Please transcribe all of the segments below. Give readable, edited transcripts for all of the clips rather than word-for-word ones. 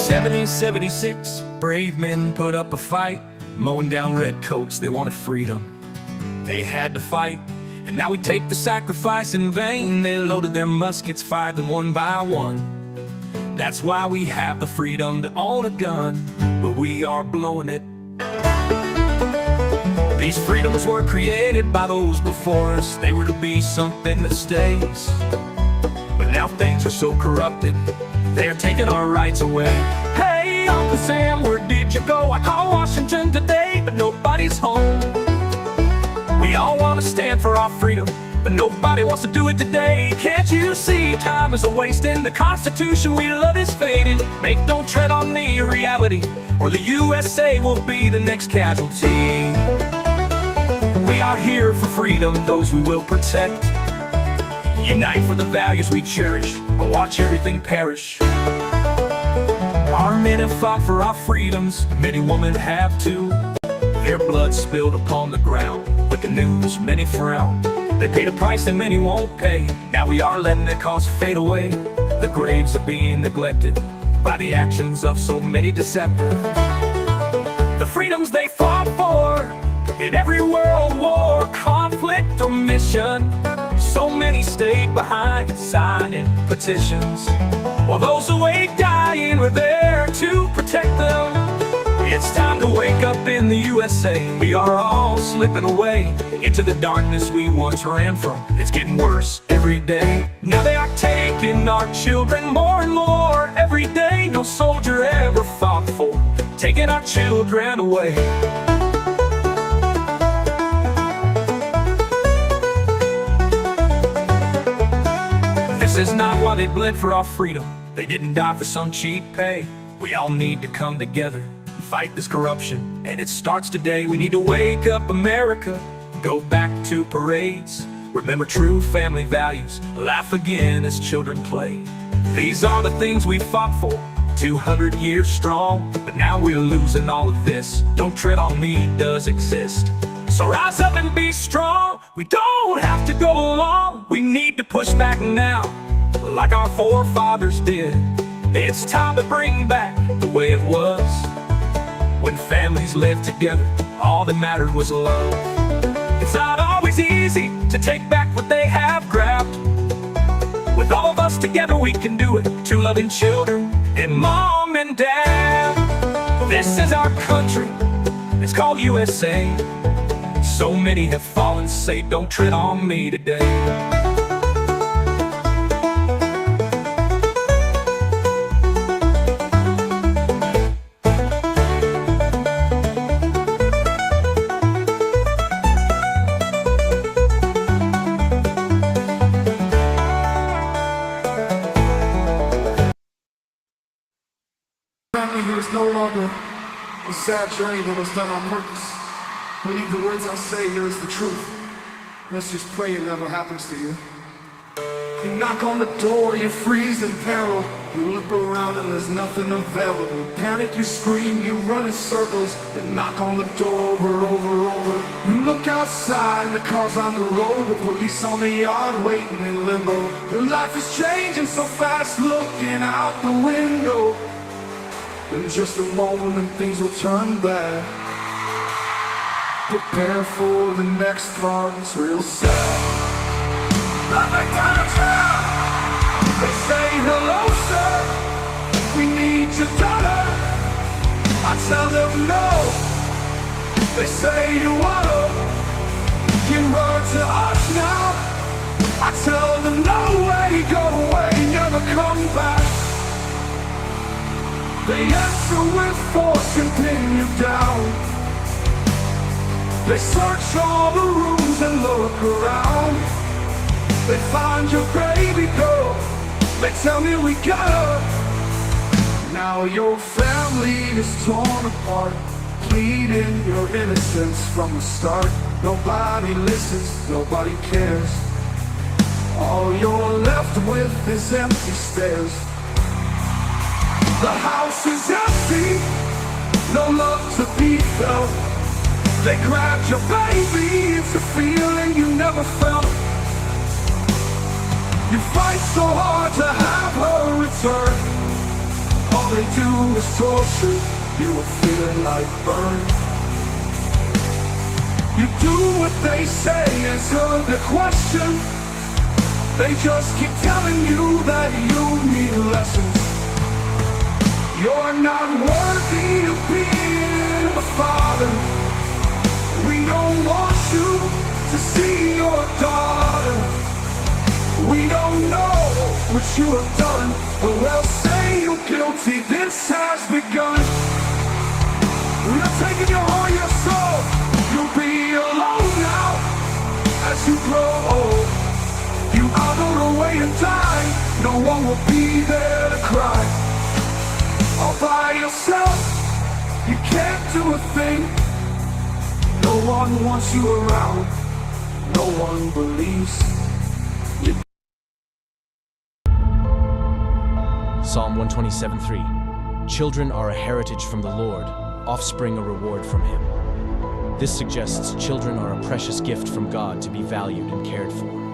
1776, brave men put up a fight, mowing down redcoats, they wanted freedom. They had to fight, and now we take the sacrifice in vain. They loaded their muskets, fired them one by one. That's why we have the freedom to own a gun, but we are blowing it. These freedoms were created by those before us. They were to be something that stays. But now things are so corrupted, they're taking our rights away. Hey, Uncle Sam, where did you go? I called Washington today, but nobody's home. We all want to stand for our freedom, but nobody wants to do it today. Can't you see time is a waste and the Constitution we love is fading? Don't tread on the reality, or the USA will be the next casualty. We are here for freedom, those we will protect. Unite for the values we cherish, or watch everything perish. Our men have fought for our freedoms, many women have too. Their blood spilled upon the ground, with the news many frown. They paid a price that many won't pay. Now we are letting the cause fade away. The graves are being neglected by the actions of so many deceptive. The freedoms they fought for in every world war, conflict or mission, so many stayed behind signing petitions, while those awake dying were there to protect them. It's time to wake up in the USA. We are all slipping away into the darkness we once ran from. It's getting worse every day. Now they are taking our children more and more every day. No soldier ever fought for taking our children away. This is not why they bled for our freedom. They didn't die for some cheap pay. We all need to come together and fight this corruption, and it starts today. We need to wake up America, go back to parades, remember true family values, laugh again as children play. These are the things we fought for, 200 years strong, but now we're losing all of this. Don't tread on me does exist. So rise up and be strong. We don't have to go along. We need to push back now, like our forefathers did. It's time to bring back the way it was, when families lived together, all that mattered was love. It's not always easy to take back what they have grabbed. With all of us together we can do it, two loving children and mom and dad. This is our country, it's called USA. So many have fallen, say don't tread on me today. Family here is no longer a sad journey that was done on purpose. Believe the words I say, here is the truth. Let's just pray it never happens to you. You knock on the door, you freeze in peril. You look around and there's nothing available. Panic, you scream, you run in circles, and knock on the door over. You look outside and the car's on the road, the police on the yard waiting in limbo. Your life is changing so fast, looking out the window. In just a moment and things will turn bad. Prepare for the next part, it's real sad. Nothing downtown. They say hello sir, we need your daughter. I tell them no. They say you wanna give her to us now. I tell them no way, go away, never come back. They answer with force and pin you down. They search all the rooms and look around. They find your baby girl, they tell me we got her. Now your family is torn apart, pleading your innocence from the start. Nobody listens, nobody cares. All you're left with is empty stairs. The house is empty, no love to be felt. They grabbed your baby, it's a feeling you never felt. You fight so hard to have her return. All they do is torture you are feeling like burn. You do what they say, answer the question. They just keep telling you that you need lessons. You're not worthy of being a father. We don't want you to see your daughter. We don't know what you have done, but we'll say you're guilty. This has begun. We're taking your heart, your soul. You'll be alone now as you grow old. You are on the way to die. No one will be there to cry. All by yourself, you can't do a thing. No one wants you around. No one believes you. Psalm 127:3. Children are a heritage from the Lord, offspring a reward from Him. This suggests children are a precious gift from God to be valued and cared for.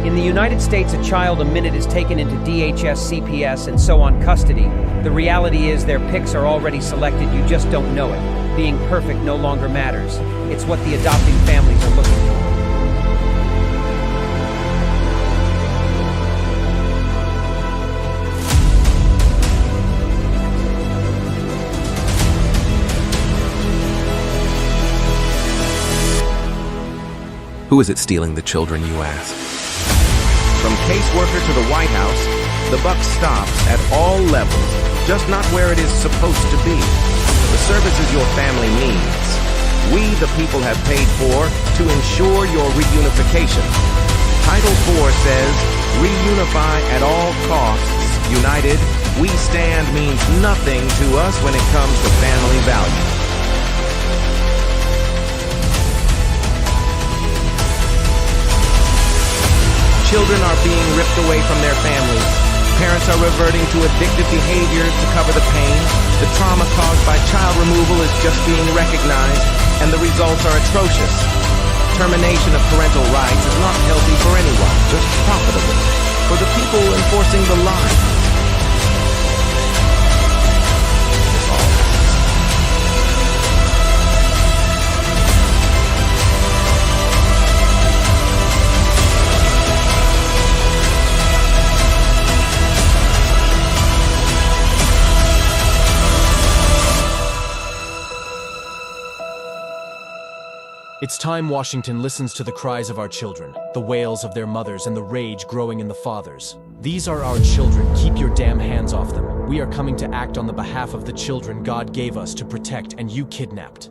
In the United States, a child a minute is taken into DHS, CPS, and so on custody. The reality is their pics are already selected, you just don't know it. Being perfect no longer matters. It's what the adopting families are looking for. Who is it stealing the children, you ask? From caseworker to the White House, the buck stops at all levels, just not where it is supposed to be. The services your family needs, we the people have paid for to ensure your reunification. Title IV says, reunify at all costs. United, we stand means nothing to us when it comes to family values. Children are being ripped away from their families. Parents are reverting to addictive behavior to cover the pain. The trauma caused by child removal is just being recognized, and the results are atrocious. Termination of parental rights is not healthy for anyone, just profitable for the people enforcing the lie. It's time Washington listens to the cries of our children, the wails of their mothers, and the rage growing in the fathers. These are our children. Keep your damn hands off them. We are coming to act on the behalf of the children God gave us to protect, and you kidnapped.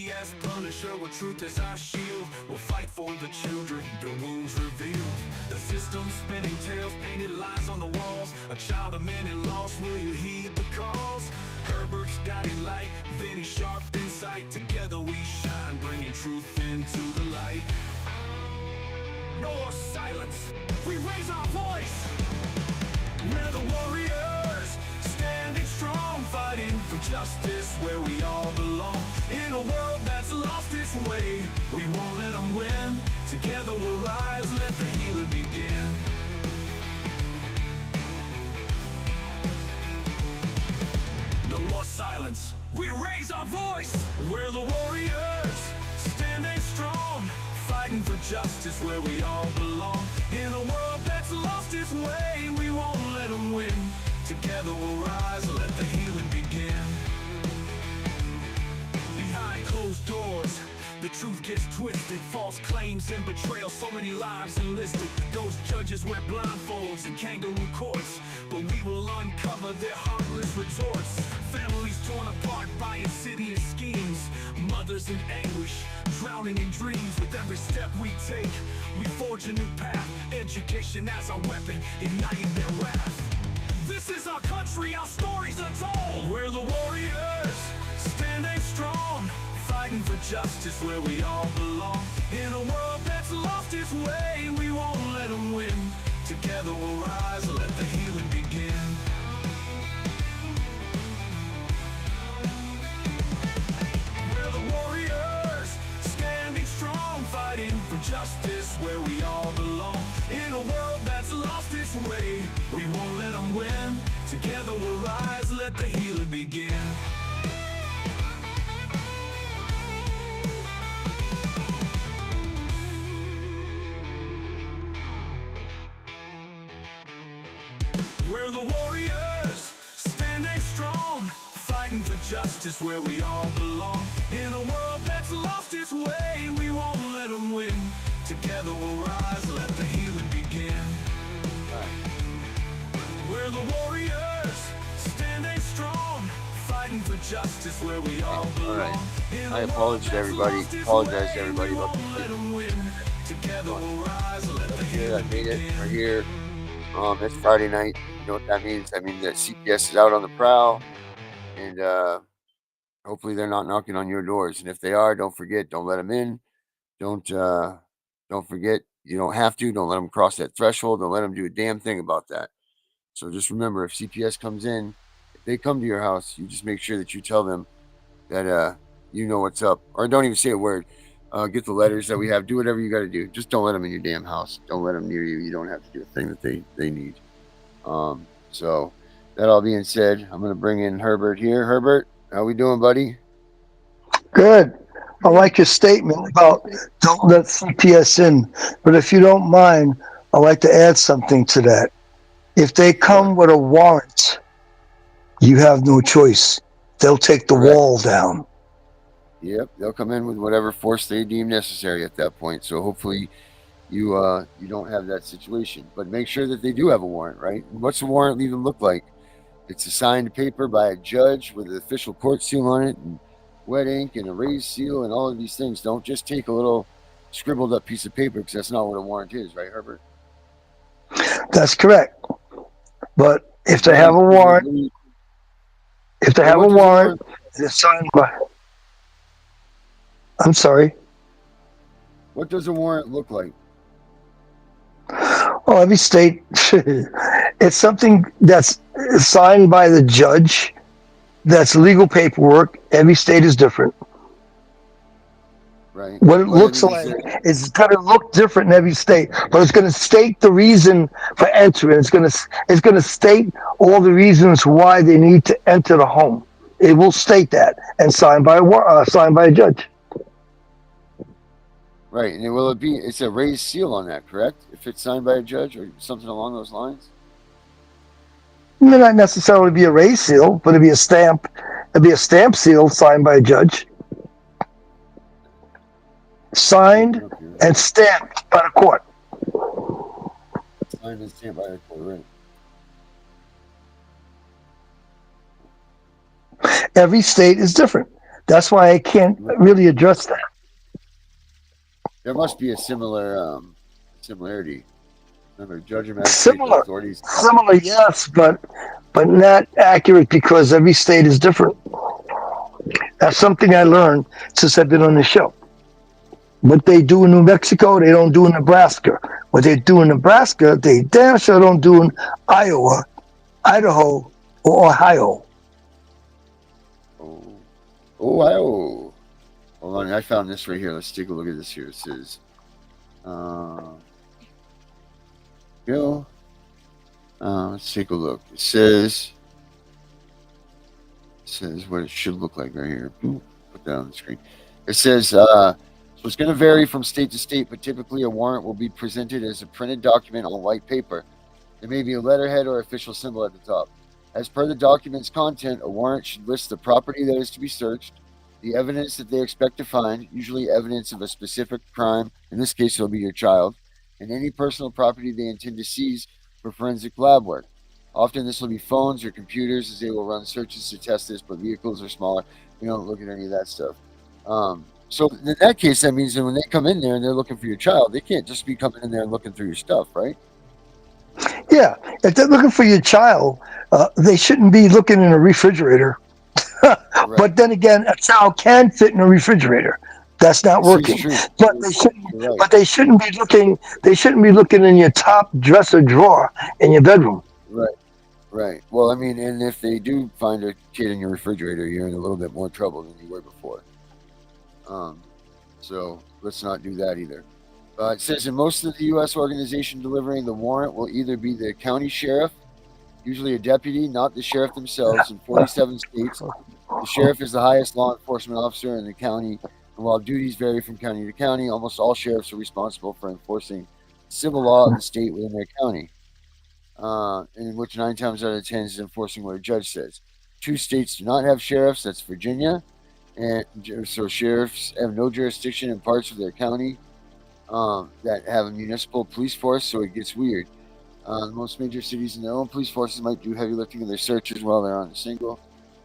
CPS Punisher, with truth as our shield. We'll fight for the children, their wounds revealed. The system spinning tales, painted lines on the walls. A child of many lost, will you heed the calls? Herbert's guiding light, Vinny sharp insight. Together we shine, bringing truth into the light. No more silence, we raise our voice. We're the warriors, standing strong, fighting for justice where we all belong. In a world that's lost its way, we won't let them win. Together we'll rise, let the healing begin. No more silence, we raise our voice. We're the warriors, standing strong, fighting for justice where we all belong. In a world that's lost its way, we won't let them win. Together we'll rise, let the healing begin. Behind closed doors, the truth gets twisted. False claims and betrayal, so many lives enlisted. Those judges wear blindfolds and kangaroo courts, but we will uncover their heartless retorts. Families torn apart by insidious schemes, mothers in anguish, drowning in dreams. With every step we take, we forge a new path. Education as our weapon, igniting their wrath. This is our country, our stories are told. We're the warriors, standing strong, fighting for justice where we all belong. In a world that's lost its way, we won't let them win. Together we'll rise, let the healing begin. We're the warriors, standing strong, fighting for justice where we all belong. In a world that's lost its way, we won't let them win. Together we'll rise, let the healing begin. We're the warriors, standing strong, fighting for justice where we all belong. In a world that's lost its way, we won't let them win. Together we'll rise, let the healing begin. We're the warriors, standing strong, fighting for justice where we all belong. I apologize to everybody. Apologize to everybody about the Together we'll rise, let the I healing made it. We're begin. here. It's Friday night. You know what that means? That means that CPS is out on the prowl, and hopefully they're not knocking on your doors. And if they are, don't forget, don't let them in. Don't forget, you don't have to. Don't let them cross that threshold. Don't let them do a damn thing about that. So just remember, if CPS comes in, if they come to your house, you just make sure that you tell them that you know what's up, or don't even say a word. Get the letters that we have. Do whatever you got to do. Just don't let them in your damn house. Don't let them near you. You don't have to do a thing that they need. So that all being said, I'm going to bring in Herbert here. Herbert, how we doing, buddy? Good. I like your statement about don't let CPS in. But if you don't mind, I'd like to add something to that. If they come with a warrant, you have no choice. They'll take the wall down. Yep, they'll come in with whatever force they deem necessary at that point. So hopefully you don't have that situation. But make sure that they do have a warrant, right? What's the warrant even look like? It's a signed paper by a judge with an official court seal on it, and wet ink and a raised seal and all of these things. Don't just take a little scribbled up piece of paper, because that's not what a warrant is, right, Herbert? That's correct. But if they have a warrant, they're signed by. I'm sorry. What does a warrant look like? Well, every state, it's something that's signed by the judge. That's legal paperwork. Every state is different. Right. What it looks like is going to look different in every state, but it's going to state the reason for entering. It's going to state all the reasons why they need to enter the home. It will state that and signed by a judge. Right, and will it be? It's a raised seal on that, correct? If it's signed by a judge or something along those lines. It may not necessarily be a raised seal, but it'd be a stamp. It'd be a stamp seal signed by a judge. Signed and stamped by the court. Signed and stamped by the court, right. Every state is different. That's why I can't really address that. There must be a similarity. Remember, judge and magistrate, the Similar, authorities. similar, yes, but not accurate because every state is different. That's something I learned since I've been on the show. What they do in New Mexico, they don't do in Nebraska. What they do in Nebraska, they damn sure don't do in Iowa, Idaho, or Ohio. Ohio. Hold on, I found this right here. Let's take a look at this here. It says, let's take a look. It says what it should look like right here. Put that on the screen. It says, so it's going to vary from state to state, but typically a warrant will be presented as a printed document on white paper. There may be a letterhead or official symbol at the top. As per the document's content, a warrant should list the property that is to be searched, the evidence that they expect to find, usually evidence of a specific crime, in this case it'll be your child, and any personal property they intend to seize for forensic lab work. Often this will be phones or computers, as they will run searches to test this, but vehicles are smaller. We don't look at any of that stuff. So in that case, that means that when they come in there and they're looking for your child, they can't just be coming in there and looking through your stuff, right? Yeah, if they're looking for your child, they shouldn't be looking in a refrigerator. Right. But then again, a child can fit in a refrigerator. That's not working. But they shouldn't. Right. But they shouldn't be looking. They shouldn't be looking in your top dresser drawer in your bedroom. Right. Well, I mean, and if they do find a kid in your refrigerator, you're in a little bit more trouble than you were before. So let's not do that either. It says in most of the U.S. organization delivering the warrant will either be the county sheriff, usually a deputy, not the sheriff themselves. In 47 states, the sheriff is the highest law enforcement officer in the county, and while duties vary from county to county, almost all sheriffs are responsible for enforcing civil law of the state within their county, in which 9 times out of 10 is enforcing what a judge says. 2 states do not have sheriffs. That's Virginia, and so sheriffs have no jurisdiction in parts of their county that have a municipal police force, so it gets weird. Most major cities in their own police forces might do heavy lifting in their searches while they're on a single.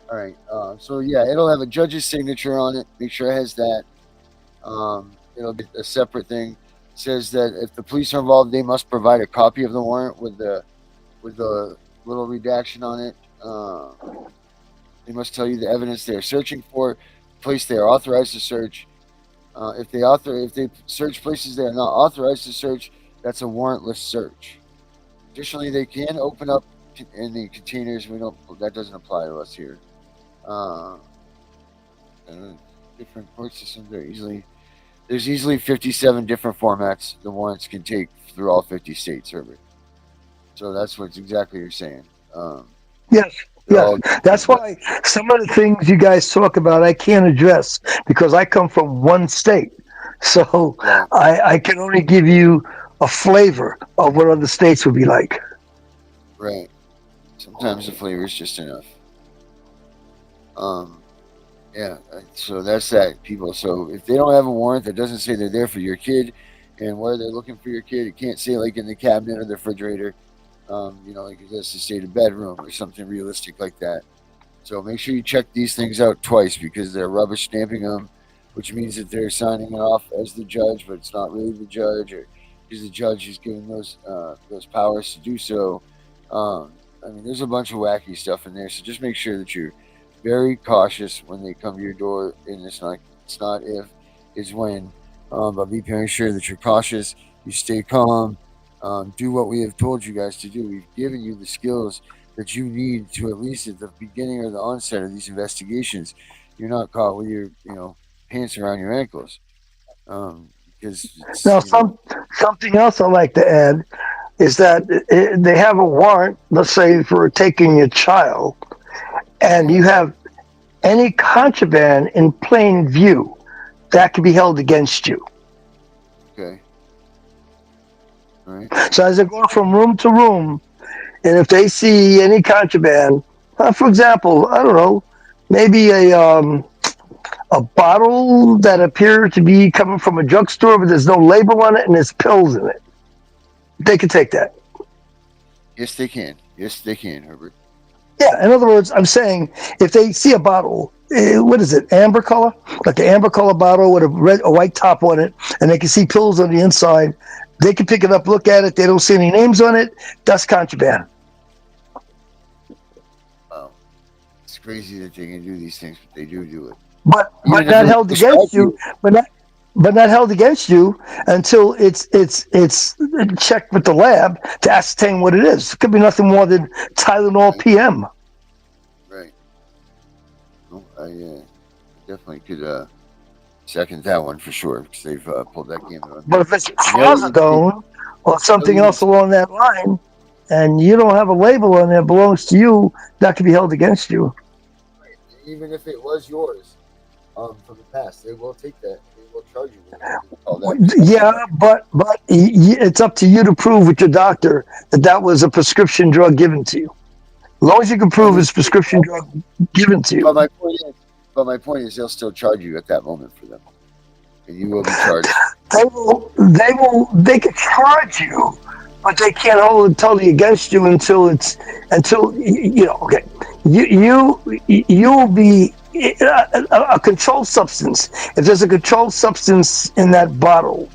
All right, so yeah, it'll have a judge's signature on it. Make sure it has that. It'll get a separate thing. It says that if the police are involved, they must provide a copy of the warrant with the little redaction on it. They must tell you the evidence they are searching for, the place they are authorized to search. If they search places they are not authorized to search, that's a warrantless search. Additionally, they can open up in the containers. That doesn't apply to us here. Different court systems. There's easily 57 different formats the warrants can take through all 50 states, Herbert. So that's what's exactly you're saying. Yes. Yeah, that's why some of the things you guys talk about I can't address because I come from one state. So I can only give you a flavor of what other states would be like. Right. Sometimes the flavor is just enough. Yeah, so that's that, people. So if they don't have a warrant that doesn't say they're there for your kid and where they're looking for your kid, it can't say like in the cabinet or the refrigerator. Like it has to say the bedroom or something realistic like that. So make sure you check these things out twice because they're rubber stamping them, which means that they're signing it off as the judge, but it's not really the judge, or because the judge is giving those powers to do so. There's a bunch of wacky stuff in there, so just make sure that you're very cautious when they come to your door, and it's not if, it's when. But be very sure that you're cautious, you stay calm. Do what we have told you guys to do. We've given you the skills that you need to, at least at the beginning or the onset of these investigations, you're not caught with your pants around your ankles. Because now something else I like to add is that they have a warrant, let's say for taking your child, and you have any contraband in plain view, that can be held against you. Okay. Right. So as they go from room to room, and if they see any contraband, for example, I don't know, maybe a bottle that appears to be coming from a drugstore, but there's no label on it and there's pills in it, they can take that. Yes, they can. Yes, they can, Herbert. Yeah, in other words, I'm saying if they see a bottle, what is it, amber color? Like an amber color bottle with a white top on it, and they can see pills on the inside, they can pick it up, look at it, they don't see any names on it, that's contraband. Wow. It's crazy that they can do these things, but they do it. But Even if not it was held prescribed against you, but not held against you until it's checked with the lab to ascertain what it is. It could be nothing more than Tylenol PM. Right. Well, I definitely could second that one for sure, because they've pulled that game on me. But if it's And the other thing- trazodone or something other else thing- along that line, and you don't have a label on there belongs to you, that could be held against you. even if it was yours from the past, they will take that. They will charge you with that. Yeah, but it's up to you to prove with your doctor that that was a prescription drug given to you. As long as you can prove it's a prescription drug given to But you. my point is, they'll still charge you at that moment for them, and you will be charged. They can charge you, but they can't hold it totally against you until you know. Okay, you'll be a controlled substance. If there's a controlled substance in that bottle,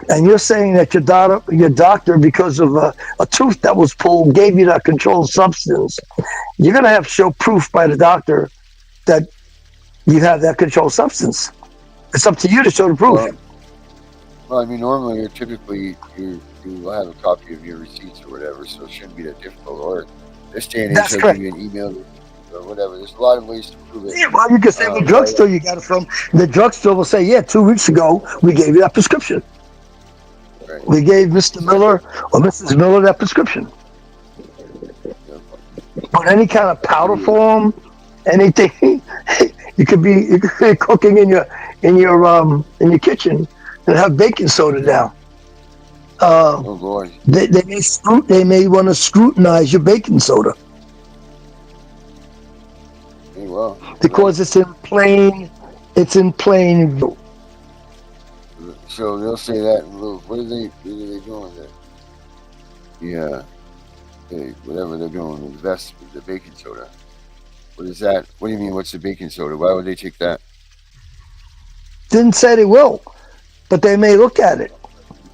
and you're saying that your doctor, because of a tooth that was pulled, gave you that controlled substance, you're gonna have to show proof by the doctor that you have that controlled substance. It's up to you to show the proof. Well, I mean, normally you will have a copy of your receipts or whatever, so it shouldn't be that difficult. Or this day and age, That's they'll correct. give you an email or whatever. There's a lot of ways to prove it. Yeah, well, you can say the drugstore you got it from. The drugstore will say, yeah, 2 weeks ago, we gave you that prescription. Right. We gave Mr. Miller or Mrs. Miller that prescription. But any kind of powder form, anything, you could be cooking in your kitchen and have baking soda down. Oh Lord. They may want to scrutinize your baking soda. Hey, well, Because it's in plain view. So they'll say that. What are they doing with it? Yeah. Whatever they're doing with the baking soda. What is that? What do you mean? What's the baking soda? Why would they take that? Didn't say they will, but they may look at it.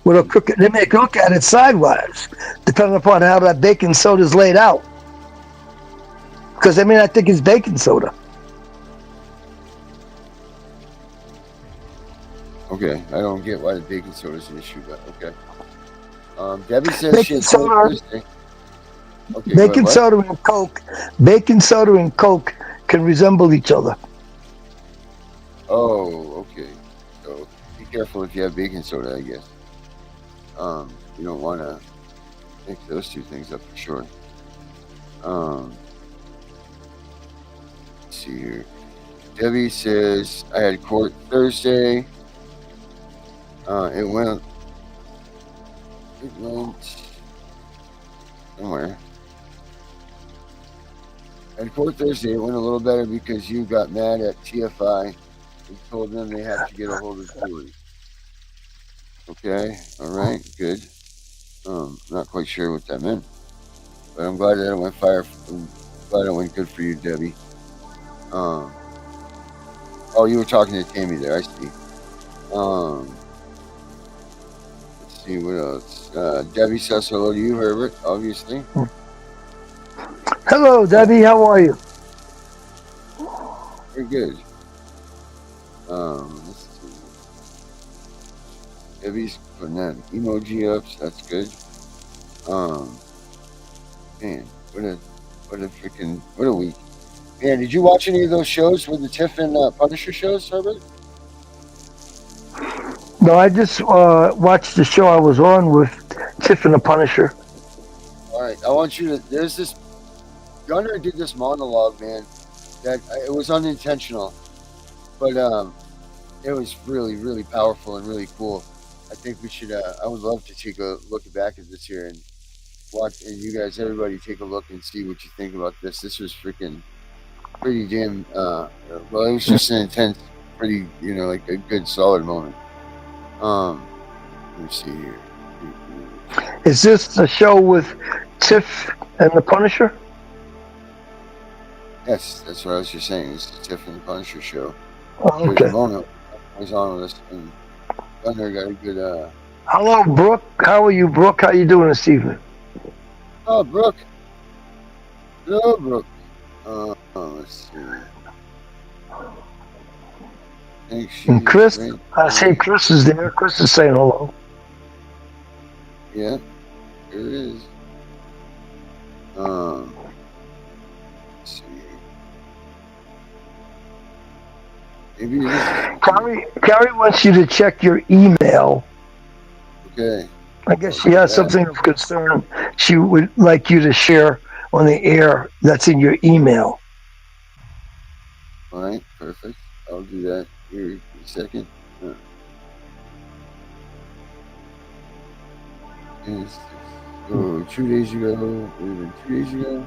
They may look at it sidewise, depending upon how that baking soda is laid out. Because they may not think it's baking soda. Okay, I don't get why the baking soda is an issue, but okay. Debbie says Baking soda and Coke can resemble each other. Oh, okay. So be careful if you have baking soda, I guess. You don't want to mix those two things up for sure. Let's see here. Debbie says, I had court Thursday. It went somewhere. At court Thursday, it went a little better because you got mad at TFI and told them they have to get a hold of Julie. Okay, all right, good. Not quite sure what that meant, but I'm glad that it went glad it went good for you, Debbie. Oh, you were talking to Tammy there. I see. Let's see what else. Debbie says hello to you, Herbert. Obviously. Hello, Debbie. How are you? Very good. Let's see. Debbie's putting that emoji up. So that's good. Man, what a week. Man, did you watch any of those shows with the Tiff and Punisher shows, Herbert? No, I just watched the show I was on with Tiff and the Punisher. All right, I want you to. There's this. Gunner did this monologue, man. That it was unintentional, but it was really, really powerful and really cool. I think we should. I would love to take a look back at this here and watch, and you guys, everybody, take a look and see what you think about this. This was freaking pretty damn. Well, it was just an intense, pretty, like a good, solid moment. Let me see here. Is this a show with Tiff and the Punisher? Yes, that's what I was just saying. This is Tiff and the Punisher show. Oh, Here's okay. Mona was on with us, and Thunder got a good. Hello, Brooke. How are you, Brooke? How you doing this evening? Oh, Brooke. Hello, Brooke. Let's see. I think And she's Chris, right. I see Chris is there. Chris is saying hello. Yeah, there it is. Let's see. Maybe it is. Carrie wants you to check your email. Okay. I guess she has Yeah. something of concern she would like you to share on the air that's in your email. All right. Perfect. I'll do that here in a second. Yes. So 2 days ago, it would have been 2 days ago.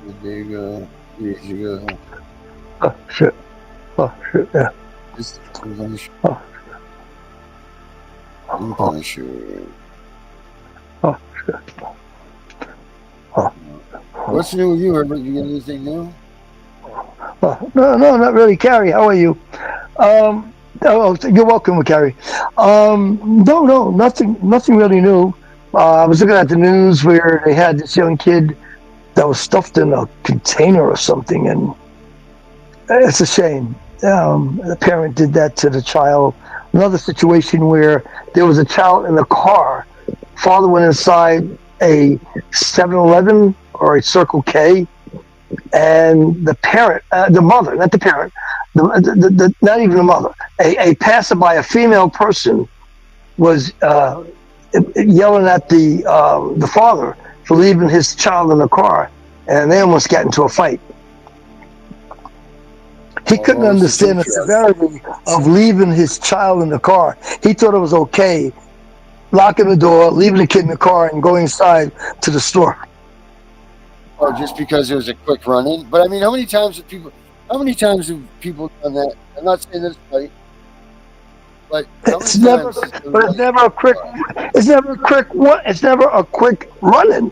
1 day ago, 2 days ago. Oh, shit. Oh, shit, yeah. This was on the show. Oh, In oh, Punisher. oh, shit. Oh, What's new with you, Herbert? You got anything new? oh. No, not really. Carrie, how are you? You're welcome, Carrie. No, nothing really new. I was looking at the news where they had this young kid that was stuffed in a container or something, and it's a shame. The parent did that to the child. Another situation where there was a child in the car. Father went inside a 7-Eleven or a Circle K, and the parent, the mother, not the parent, not even the mother, a passerby, a female person, was yelling at the father for leaving his child in the car, and they almost got into a fight. He couldn't What was the understand the teacher? severity of leaving his child in the car. He thought it was okay, locking the door, leaving the kid in the car, and going inside to the store. Oh, just because it was a quick run-in. But I mean, how many times have people done that? I'm not saying this right, but how It's many never, times? but it's never a quick. It's never a quick. It's never a quick running.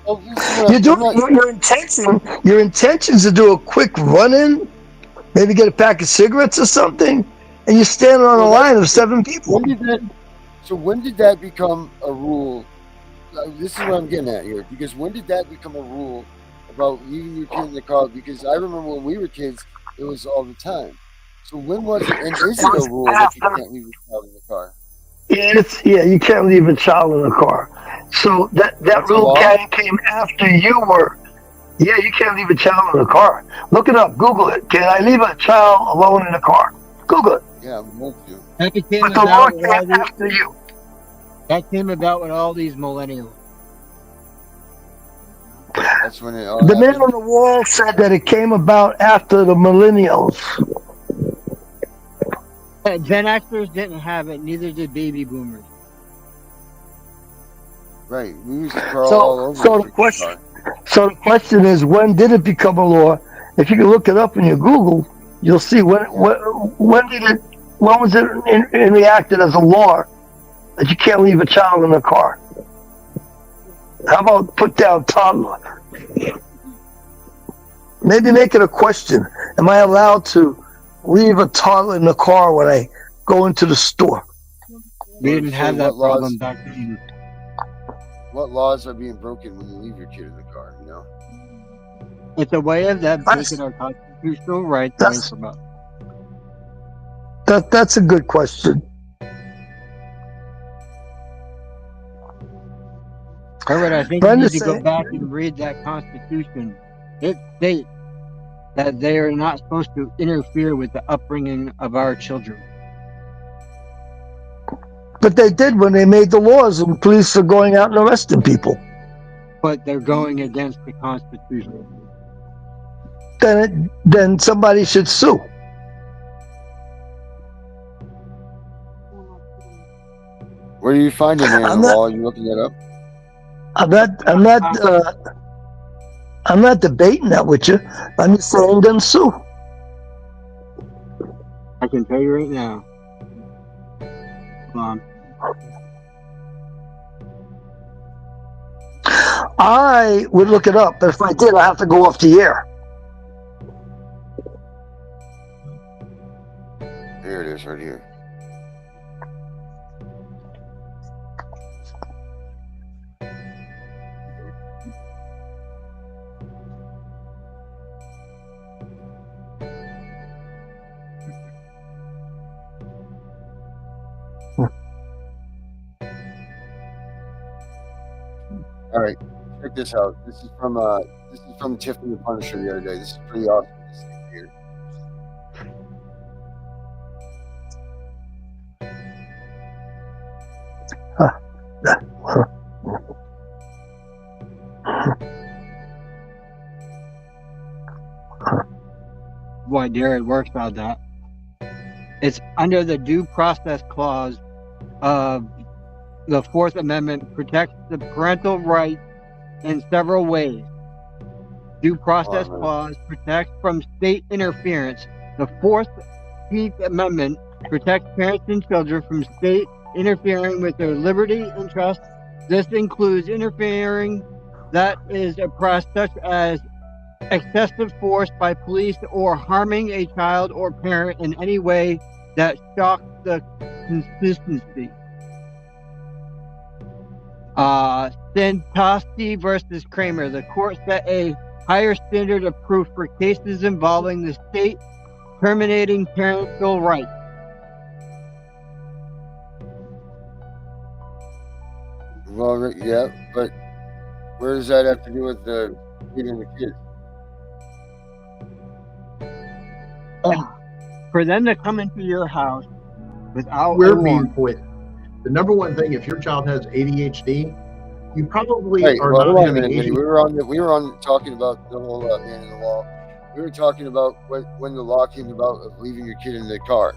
Oh, this is what You I'm do not. your intention. Your intentions to do a quick run-in, maybe get a pack of cigarettes or something, and you're standing on a line of 7 people. When did that become a rule? This is what I'm getting at here. Because when did that become a rule about leaving your kid in the car? Because I remember when we were kids, it was all the time. So when was it? And is it a rule that you can't leave your child in the car? You can't leave a child in the car. So that That's a rule law? came after you were. Yeah, you can't leave a child in the car. Look it up. Google it. Can I leave a child alone in the car? Google it. Yeah, I'm going to. That came But the law about with all came these, after you. that came about with all these millennials. That's when it all The man happened. on the wall said that it came about after the millennials. Gen Xers didn't have it, neither did baby boomers. Right. We used to crawl all over So the car. the question is, when did it become a law? If you can look it up in your Google, you'll see when was it enacted as a law that you can't leave a child in the car? How about put down toddler? Maybe make it a question. Am I allowed to leave a toddler in the car when I go into the store? We didn't have that problem back then. What laws are being broken when you leave your kid in the car? You know. It's a way of them taking our constitutional rights away from us. That's a good question. Herbert, I think Brenda you need to go said- back and read that Constitution. It states that they are not supposed to interfere with the upbringing of our children. But they did when they made the laws, and police are going out and arresting people. But they're going against the Constitution. Then somebody should sue. Where do you find it in the law? Are you looking it up? I'm not debating that with you. I'm just saying then sue. I can tell you right now. Hold on. I would look it up, but if I did, I have to go off the air. Here it is, right here. All right, check this out. This is from Tiffany the Punisher the other day. This is pretty awesome. This thing here. Boy, Jared works about that. It's under the Due Process Clause of the Fourth Amendment, protects the parental rights in several ways. Due Process Clause protects from state interference. The 14th Amendment protects parents and children from state interfering with their liberty and trust. This includes interfering that is oppressed, such as excessive force by police or harming a child or parent in any way that shocks the consistency. Santosky versus Kramer, the court set a higher standard of proof for cases involving the state terminating parental rights. Well, yeah, but where does that have to do with the feeding the kids? For them to come into your house without We're a being warrant. poisoned. The number one thing, if your child has ADHD, you probably Right. are Well, hold not on a having minute, Minnie. ADHD. We were on talking about the whole man in the law. We were talking about when the law came about of leaving your kid in the car.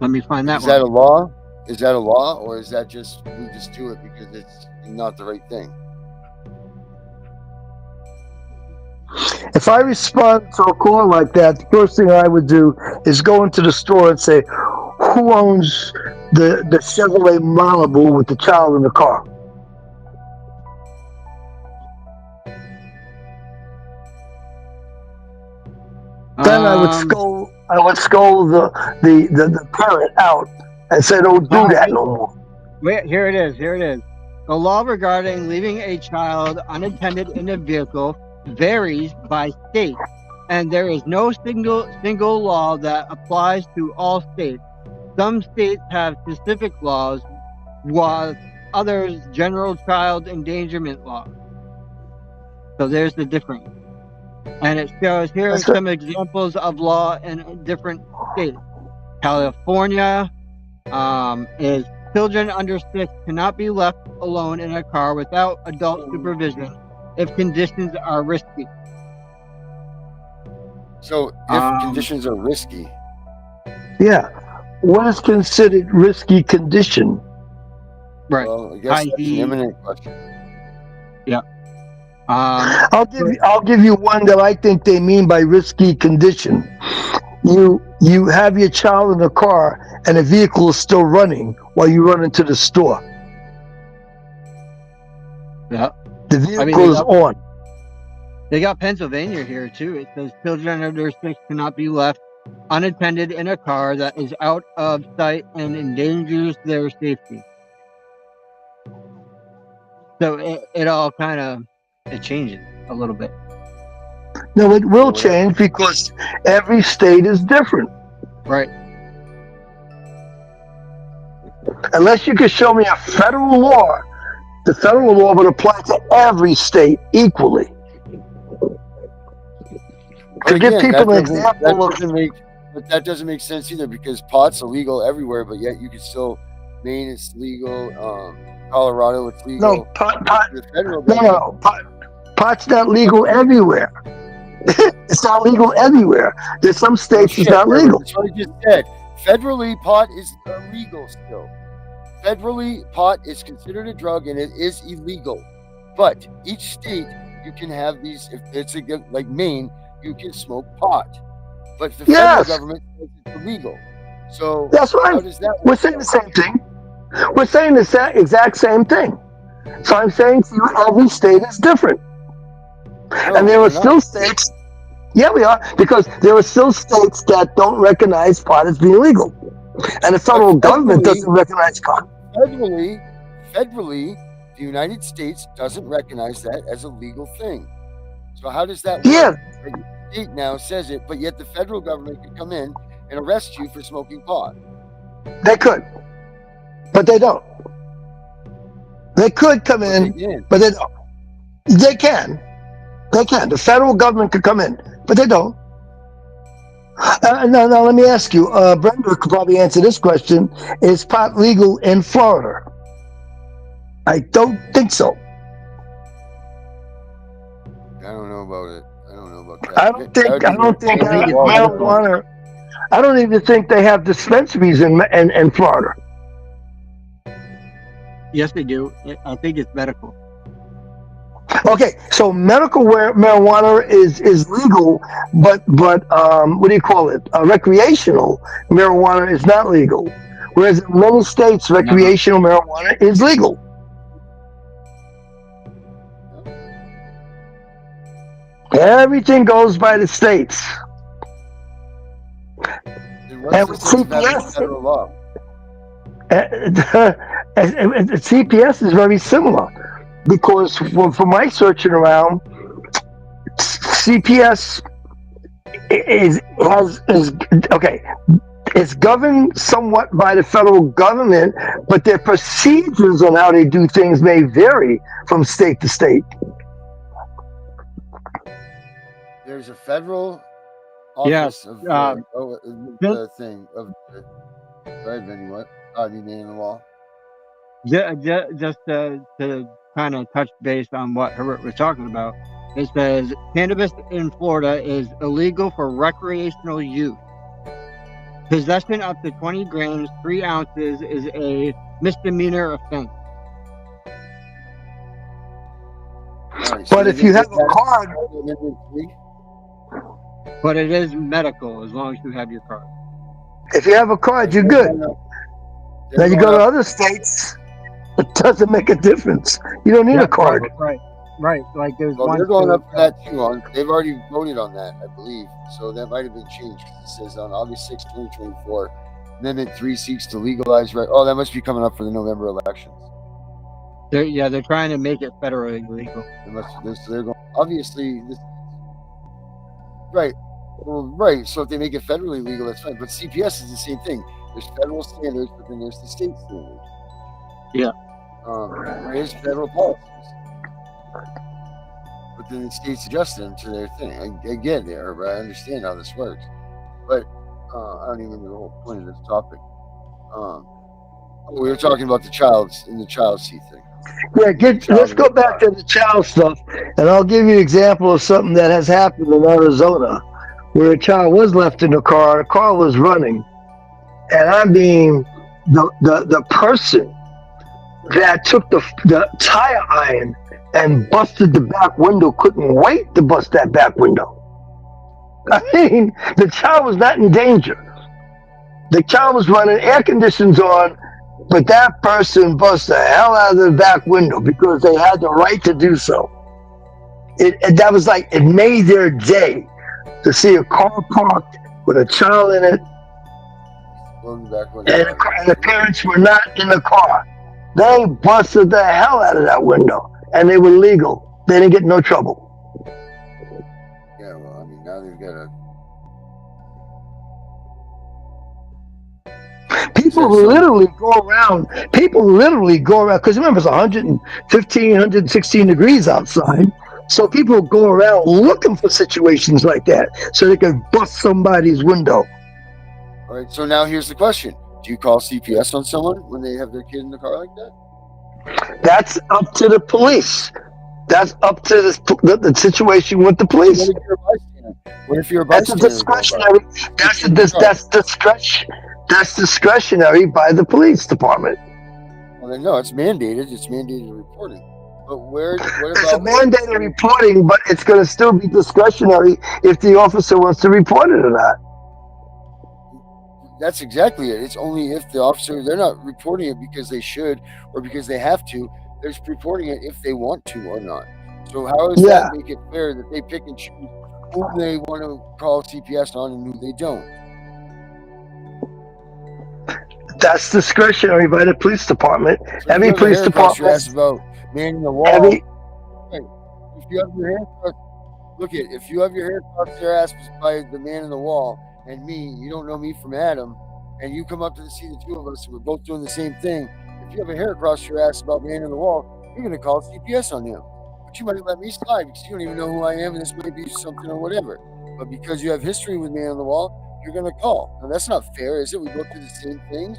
Let me find that Is one. that a law? Is that a law, or is that just we just do it because it's not the right thing? If I respond to a call like that, the first thing I would do is go into the store and say, who owns the Chevrolet Malibu with the child in the car? Then I would scold the parent out and say, don't do that no more. Wait, here it is. The law regarding leaving a child unattended in a vehicle varies by state, and there is no single law that applies to all states. Some states have specific laws, while others general child endangerment laws. So there's the difference. And it shows here are some examples of law in different states. California is children under 6 cannot be left alone in a car without adult supervision if conditions are risky. So if conditions are risky. Yeah. What is considered risky condition? Right. Well, I guess that's an imminent question. Yeah. I'll give you one that I think they mean by risky condition. You have your child in the car and the vehicle is still running while you run into the store. Yeah. The vehicle is on. They got Pennsylvania here too. It says children under 6 cannot be left unattended in a car that is out of sight and endangers their safety. So it all kind of it changes a little bit. No, it will change because every state is different. Right. Unless you can show me a federal law, the federal law would apply to every state equally. To give people an example but that doesn't make sense either, because pot's illegal everywhere, but yet you can still, Maine it's legal, Colorado it's legal. Pot's not legal everywhere. It's not legal everywhere. There's some states it's not legal. That's what I just said. Federally, pot is illegal still. Federally, pot is considered a drug and it is illegal. But each state, you can have these. If it's like Maine, you can smoke pot. But the federal government says it's illegal. So that's right. How does that work? We're saying the same thing. We're saying the exact same thing. So I'm saying to you, every state is different. No, And there are we're still not. states, yeah, we are, because there are still states that don't recognize pot as being legal. And the But federal government doesn't recognize pot. federally, the United States doesn't recognize that as a legal thing. So how does that Yeah, work? Like, the state now says it, but yet the federal government could come in and arrest you for smoking pot. they could, but they don't. They could come But they in, can. but they don't. They can. They can. The federal government could come in, but they don't. Now, let me ask you. Brenda could probably answer this question. Is pot legal in Florida? I don't think so. I don't know about it. I don't know about that. I don't think I think it's marijuana. I don't even think they have dispensaries in Florida. Yes, they do. I think it's medical. Okay, so medical marijuana is legal, but what do you call it? Recreational marijuana is not legal. Whereas in many states, recreational marijuana is legal. Everything goes by the states. Then what's And the with sense of having a CPS, federal law? CPS is very similar because from my searching around, CPS is okay. It's governed somewhat by the federal government, but their procedures on how they do things may vary from state to state. There's a federal Yes. office of Just, the thing of. Go ahead, Vinny. What? You name the law. just to kind of touch base on what Herbert was talking about, it says cannabis in Florida is illegal for recreational use. Possession up to 20 grams, 3 ounces is a misdemeanor offense. All right, so But they if you get have a that card, Amendment 3? But it is medical as long as you have your card. if you have a card, you're good. Now you go to other states, it doesn't make a difference. You don't need a card. Right. Like there's Well, one. they're going up for that too. They've already voted on that, I believe. So that might have been changed. It says on August 6, 2024, Amendment 3 seeks to legalize. Oh, that must be coming up for the November elections. They're trying to make it federally legal. They're going. Obviously, right. Well, right. So if they make it federally legal, that's fine. But CPS is the same thing. There's federal standards, but then there's the state standards. Yeah. There is federal policies, but then the states adjust them to their thing. I get there, but I understand how this works. But I don't even remember the whole point of this topic. We were talking about the child seat thing. Yeah, let's go back to the child stuff, and I'll give you an example of something that has happened in Arizona, where a child was left in the car was running, and I mean, the person that took the tire iron and busted the back window couldn't wait to bust that back window. I mean, the child was not in danger. The child was running, air conditions on, but that person busted the hell out of the back window because they had the right to do so. That was like, it made their day to see a car parked with a child in it, and the parents were not in the car. They busted the hell out of that window, and they were legal. They didn't get no trouble. Yeah, well, I mean, now they've got a. People literally go around, because remember, it's 115, 116 degrees outside. So people go around looking for situations like that so they can bust somebody's window. All right, so now here's the question. Do you call CPS on someone when they have their kid in the car like that? That's up to the police. That's up to the situation with the police. What if you're a bystander? That's discretionary. That's discretionary by the police department. Well, then no, it's mandated. It's mandated reporting. But what It's a about mandated reporting, but it's going to still be discretionary if the officer wants to report it or not. That's exactly it. It's only if the officer, they're not reporting it because they should or because they have to. They're just reporting it if they want to or not. So how does that Yeah, make it fair that they pick and choose whom they want to call CPS on and who they don't? that's discretionary by the police department. So if you Every have a police hair across your department, ass about man in the wall, every right? If you have your hair across, look at if you have your hair across your ass by the man in the wall and me, you don't know me from Adam, and you come up to see the two of us and we're both doing the same thing. If you have a hair across your ass about man in the wall, you're going to call CPS on him. But you might let me slide because you don't even know who I am and this might be something or whatever. But because you have history with man on the wall, you're going to call. Now that's not fair, is it? We both do the same things.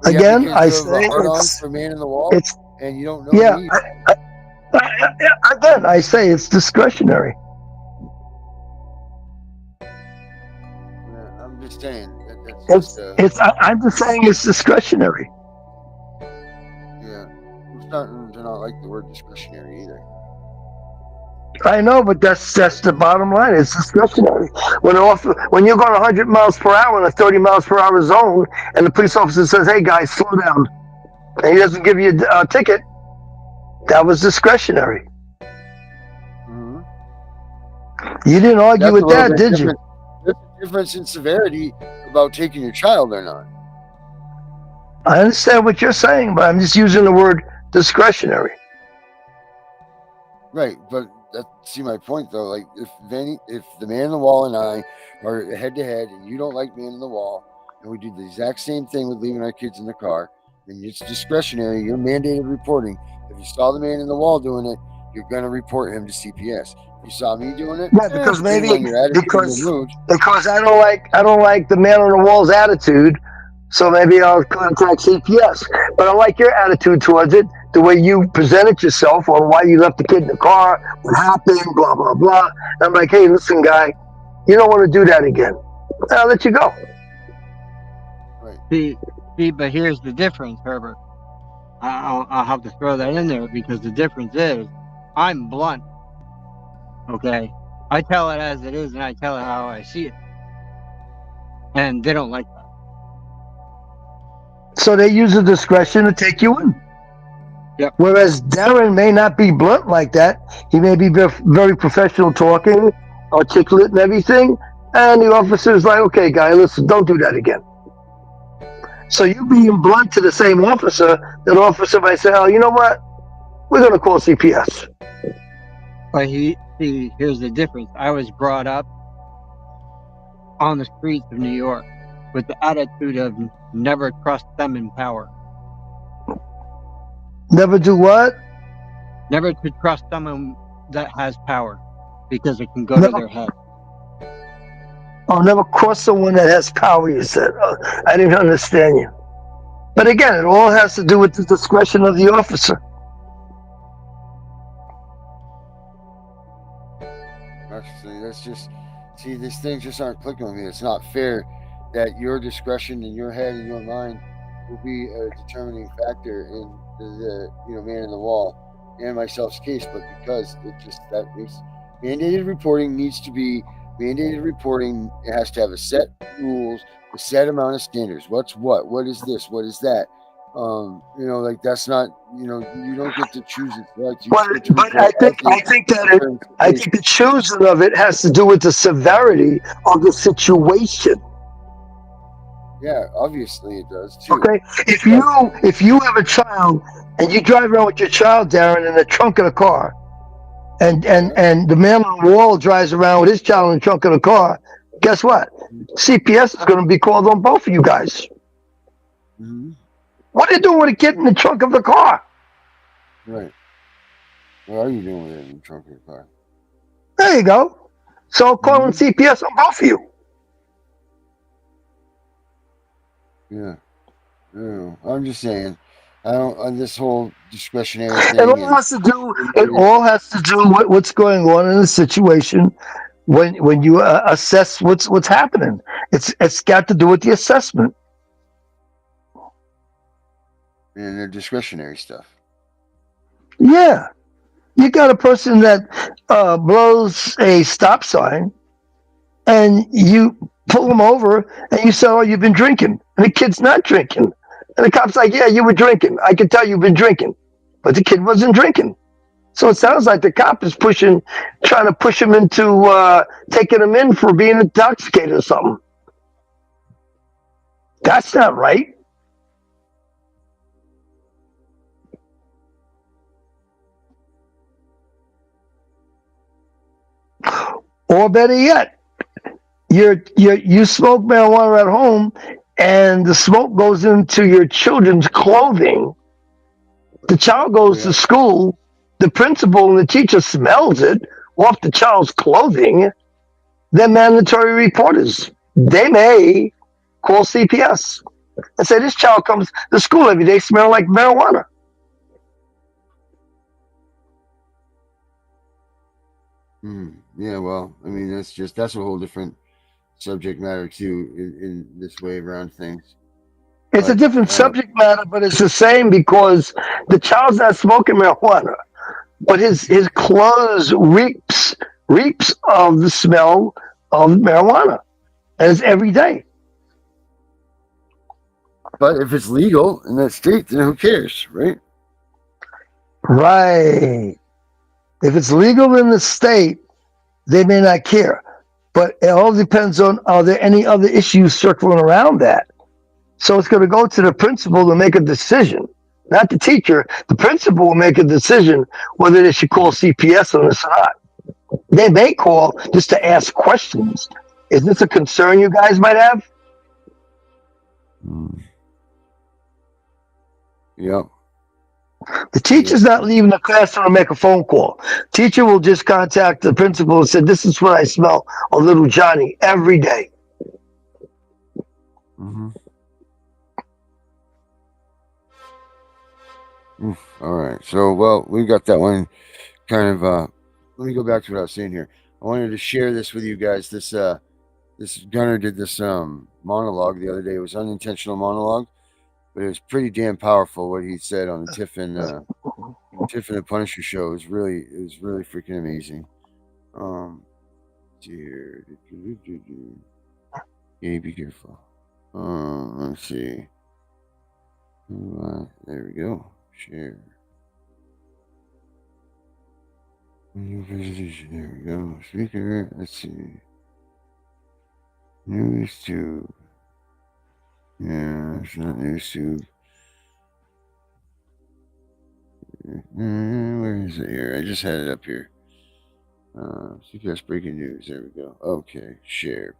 But yeah, again, because I you have a say hard on for man in the wall it's and you don't know yeah. me. Again, I say it's discretionary. I'm just saying that's just I'm just saying it's discretionary. yeah. I'm starting to not like the word discretionary either. I know, but that's the bottom line. It's discretionary. When you're going 100 miles per hour in a 30 miles per hour zone, and the police officer says, "Hey guys, slow down," and he doesn't give you a ticket, that was discretionary. Mm-hmm. You didn't argue That's a with little that, bit did you? different. There's a difference in severity about taking your child or not. I understand what you're saying, but I'm just using the word discretionary. Right, but see my point though. Like if the man in the wall and I are head to head, and you don't like man in the wall, and we do the exact same thing with leaving our kids in the car, then it's discretionary. You're mandated reporting. If you saw the man in the wall doing it, you're going to report him to CPS. If you saw me doing it, Yeah, because depending maybe on your attitude and your mood, because I don't like the man on the wall's attitude, so maybe I'll contact CPS. But I like your attitude towards it, the way you presented yourself, or why you left the kid in the car, what happened, blah blah blah. And I'm like, hey, listen, guy, you don't want to do that again. I'll let you go. right? See, but here's the difference, Herbert. I'll have to throw that in there because the difference is I'm blunt. Okay, I tell it as it is, and I tell it how I see it, and they don't like that. So they use the discretion to take you in. Yep. Whereas Darren may not be blunt like that. He may be very professional talking, articulate and everything. And the officer's like, okay, guy, listen, don't do that again. So you being blunt to the same officer, that officer might say, oh, you know what? We're going to call CPS. But here's the difference. I was brought up on the streets of New York with the attitude of never trust them in power. Never do what? Never to trust someone that has power because it can go to their head. I'll never cross someone that has power, you said. Oh, I didn't understand you. But again, it all has to do with the discretion of the officer. Actually, these things just aren't clicking with me. It's not fair that your discretion in your head and your mind will be a determining factor in the man in the wall and myself's case, but because that makes mandated reporting needs to be mandated reporting. It has to have a set rules, a set amount of standards. What's what is this, what is that? Like that's not, you don't get to choose it. Like you just get to But report I think the choosing of it has to do with the severity of the situation. Yeah, obviously it does too. Okay, if you have a child and you drive around with your child, Darren, in the trunk of the car, and the man on the wall drives around with his child in the trunk of the car, guess what? CPS is going to be called on both of you guys. Mm-hmm. What are you doing with a kid in the trunk of the car? Right. What are you doing with it in the trunk of the car? There you go. So I'm calling CPS on both of you. Yeah. I'm just saying. I don't on this whole discretionary thing. It all has to do with what's going on in the situation when you assess what's happening. It's got to do with the assessment. And their discretionary stuff. Yeah, you got a person that blows a stop sign, and you pull him over, and you say, "Oh, you've been drinking," and the kid's not drinking, and the cop's like, "Yeah, you were drinking. I can tell you've been drinking," but the kid wasn't drinking. So it sounds like the cop is trying to push him into taking him in for being intoxicated or something. That's not right. Or better yet, you smoke marijuana at home, and the smoke goes into your children's clothing. The child goes to school, the principal and the teacher smells it off the child's clothing. They're mandatory reporters. They may call CPS and say, "This child comes to school every day smelling like marijuana." Yeah, well, I mean, that's a whole different subject matter too in this way around things. It's a different subject matter, but it's the same because the child's not smoking marijuana, but his clothes reaps of the smell of marijuana, and it's every day. But if it's legal in that state, then who cares, right? Right. If it's legal in the state, they may not care. But it all depends on, are there any other issues circling around that? So it's going to go to the principal to make a decision, not the teacher. The principal will make a decision whether they should call CPS on this or not. They may call just to ask questions. Is this a concern you guys might have? Yep. The teacher's not leaving the classroom to make a phone call. Teacher will just contact the principal and say, "This is what I smell on little Johnny every day." All right. So, well, we got that one kind of. Let me go back to what I was saying here. I wanted to share this with you guys. This Gunner did this monologue the other day. It was unintentional monologue, but it was pretty damn powerful what he said on the Tiffin the Punisher show. It was really freaking amazing. Dear, yeah, be careful. Let's see. There we go. Share. There we go. Speaker. Let's see. News tube. Yeah, it's not news tube. Where is it here? I just had it up here. CPS breaking news. There we go. Okay, share.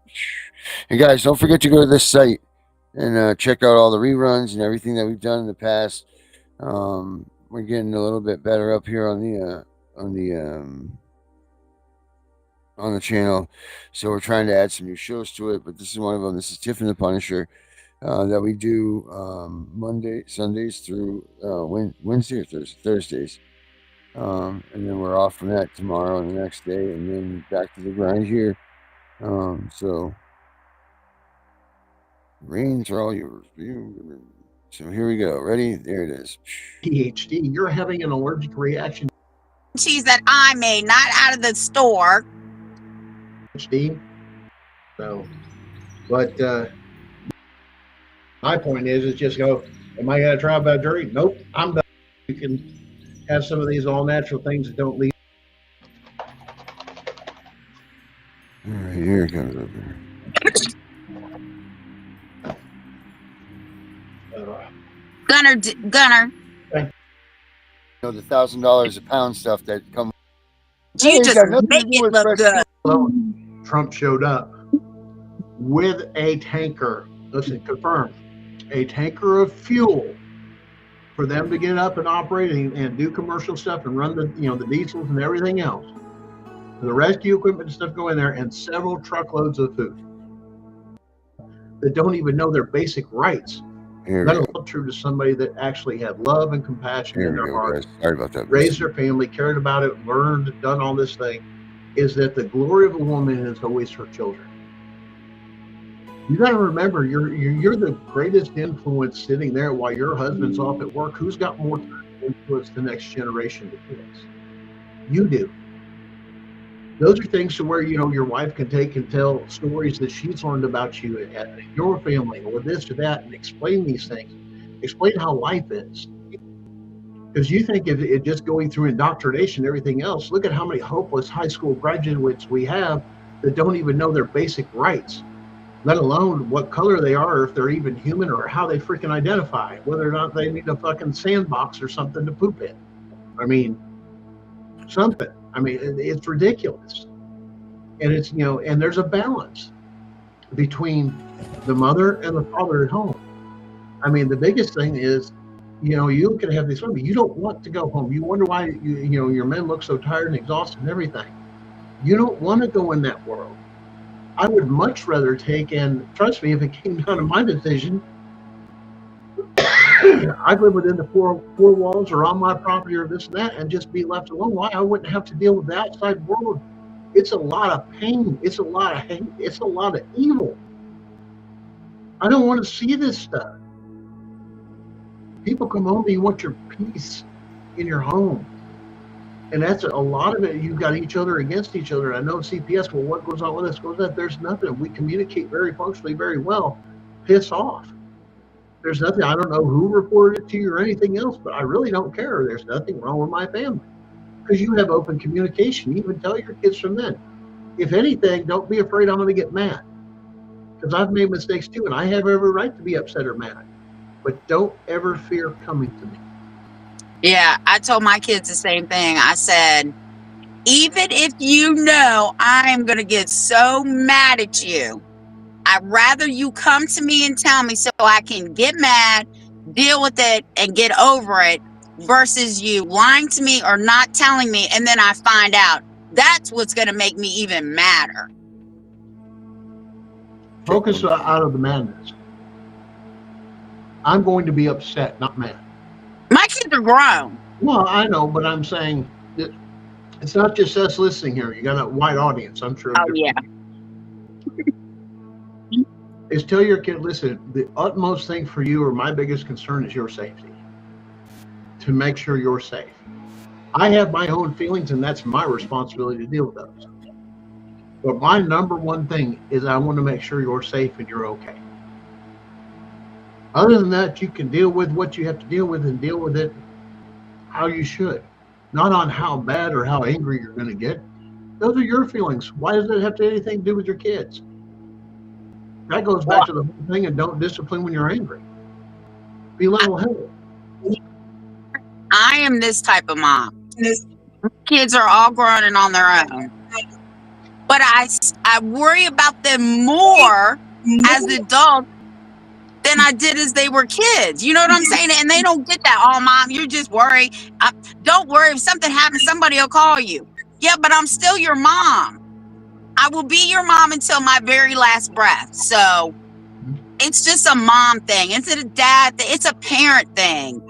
And guys, don't forget to go to this site and check out all the reruns and everything that we've done in the past. We're getting a little bit better up here on the channel, so we're trying to add some new shows to it. But this is one of them. This is Tiffin the Punisher that we do Sundays through Wednesday or Thursdays. And then we're off from that tomorrow and the next day, and then back to the grind here. So reins are all yours. So here we go. Ready? There it is. PhD, you're having an allergic reaction. Cheese that I made, not out of the store. PhD. So, but my point is just go, am I going to try about jury? Nope, I'm done. You can have some of these all natural things that don't leave. All right, here it comes up here. Gunner. You know, the $1,000 a pound stuff that come. You just make it look good. Trump showed up with a tanker. Listen, confirmed. A tanker of fuel for them to get up and operate and do commercial stuff and run the diesels and everything else. The rescue equipment and stuff go in there, and several truckloads of food that don't even know their basic rights. That is true to somebody that actually had love and compassion in their heart. Sorry about that. Raised their family, cared about it, learned, done all this thing. Is that the glory of a woman is always her children. You got to remember, you're the greatest influence sitting there while your husband's off at work. Who's got more time to influence the next generation of kids? You do. Those are things to where, your wife can take and tell stories that she's learned about you at your family or this or that, and explain these things. Explain how life is. Because you think if it just going through indoctrination, everything else, look at how many hopeless high school graduates we have that don't even know their basic rights, let alone what color they are, or if they're even human, or how they freaking identify, whether or not they need a fucking sandbox or something to poop in. I mean, something. I mean, it's ridiculous. And it's, and there's a balance between the mother and the father at home. I mean, the biggest thing is, you can have this women. You don't want to go home. You wonder why your men look so tired and exhausted and everything. You don't want to go in that world. I would much rather take, and trust me, if it came down to my decision, I'd live within the four walls or on my property or this and that, and just be left alone. Why? I wouldn't have to deal with the outside world. It's a lot of pain. It's a lot of hate. It's a lot of evil. I don't want to see this stuff. People come home and you want your peace in your home. And that's a lot of it. You've got each other against each other. And I know CPS, well, what goes on with this, goes that? There's nothing. We communicate very functionally, very well. Piss off. There's nothing. I don't know who reported it to you or anything else, but I really don't care. There's nothing wrong with my family. Because you have open communication. You even tell your kids from then. If anything, don't be afraid I'm going to get mad. Because I've made mistakes too, and I have every right to be upset or mad. But don't ever fear coming to me. Yeah, I told my kids the same thing. I said, even if you know I'm going to get so mad at you, I'd rather you come to me and tell me so I can get mad, deal with it, and get over it, versus you lying to me or not telling me, and then I find out. That's what's going to make me even madder. Focus out of the madness. I'm going to be upset, not mad. My kids are grown. Well, I know, but I'm saying it's not just us listening here. You got a wide audience, I'm sure. Oh, yeah. Is tell your kid, listen, the utmost thing for you, or my biggest concern, is your safety. To make sure you're safe. I have my own feelings, and that's my responsibility to deal with those. But my number one thing is I want to make sure you're safe and you're okay. Other than that, you can deal with what you have to deal with and deal with it how you should. Not on how bad or how angry you're going to get. Those are your feelings. Why does it have to anything to do with your kids? That goes back to the whole thing, and don't discipline when you're angry. Be level-headed. I am this type of mom. Kids are all grown and on their own. But I worry about them more as adults than I did as they were kids. You know what I'm saying? And they don't get that. Oh, mom, you're just worried. Don't worry. If something happens, somebody will call you. Yeah, but I'm still your mom. I will be your mom until my very last breath. So it's just a mom thing. It's a dad thing. It's a parent thing.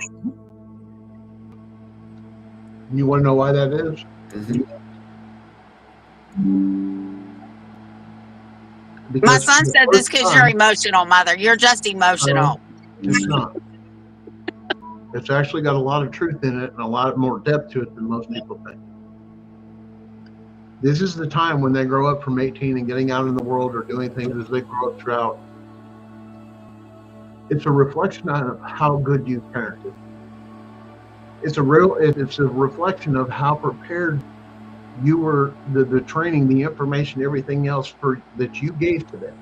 You want to know why that is? My son said this because you're emotional, mother. You're just emotional. It's not. It's actually got a lot of truth in it and a lot more depth to it than most people think. This is the time when they grow up from 18 and getting out in the world or doing things as they grow up throughout. It's a reflection of how good you parented. It's a reflection of how prepared you were, the training, the information, everything else that you gave to them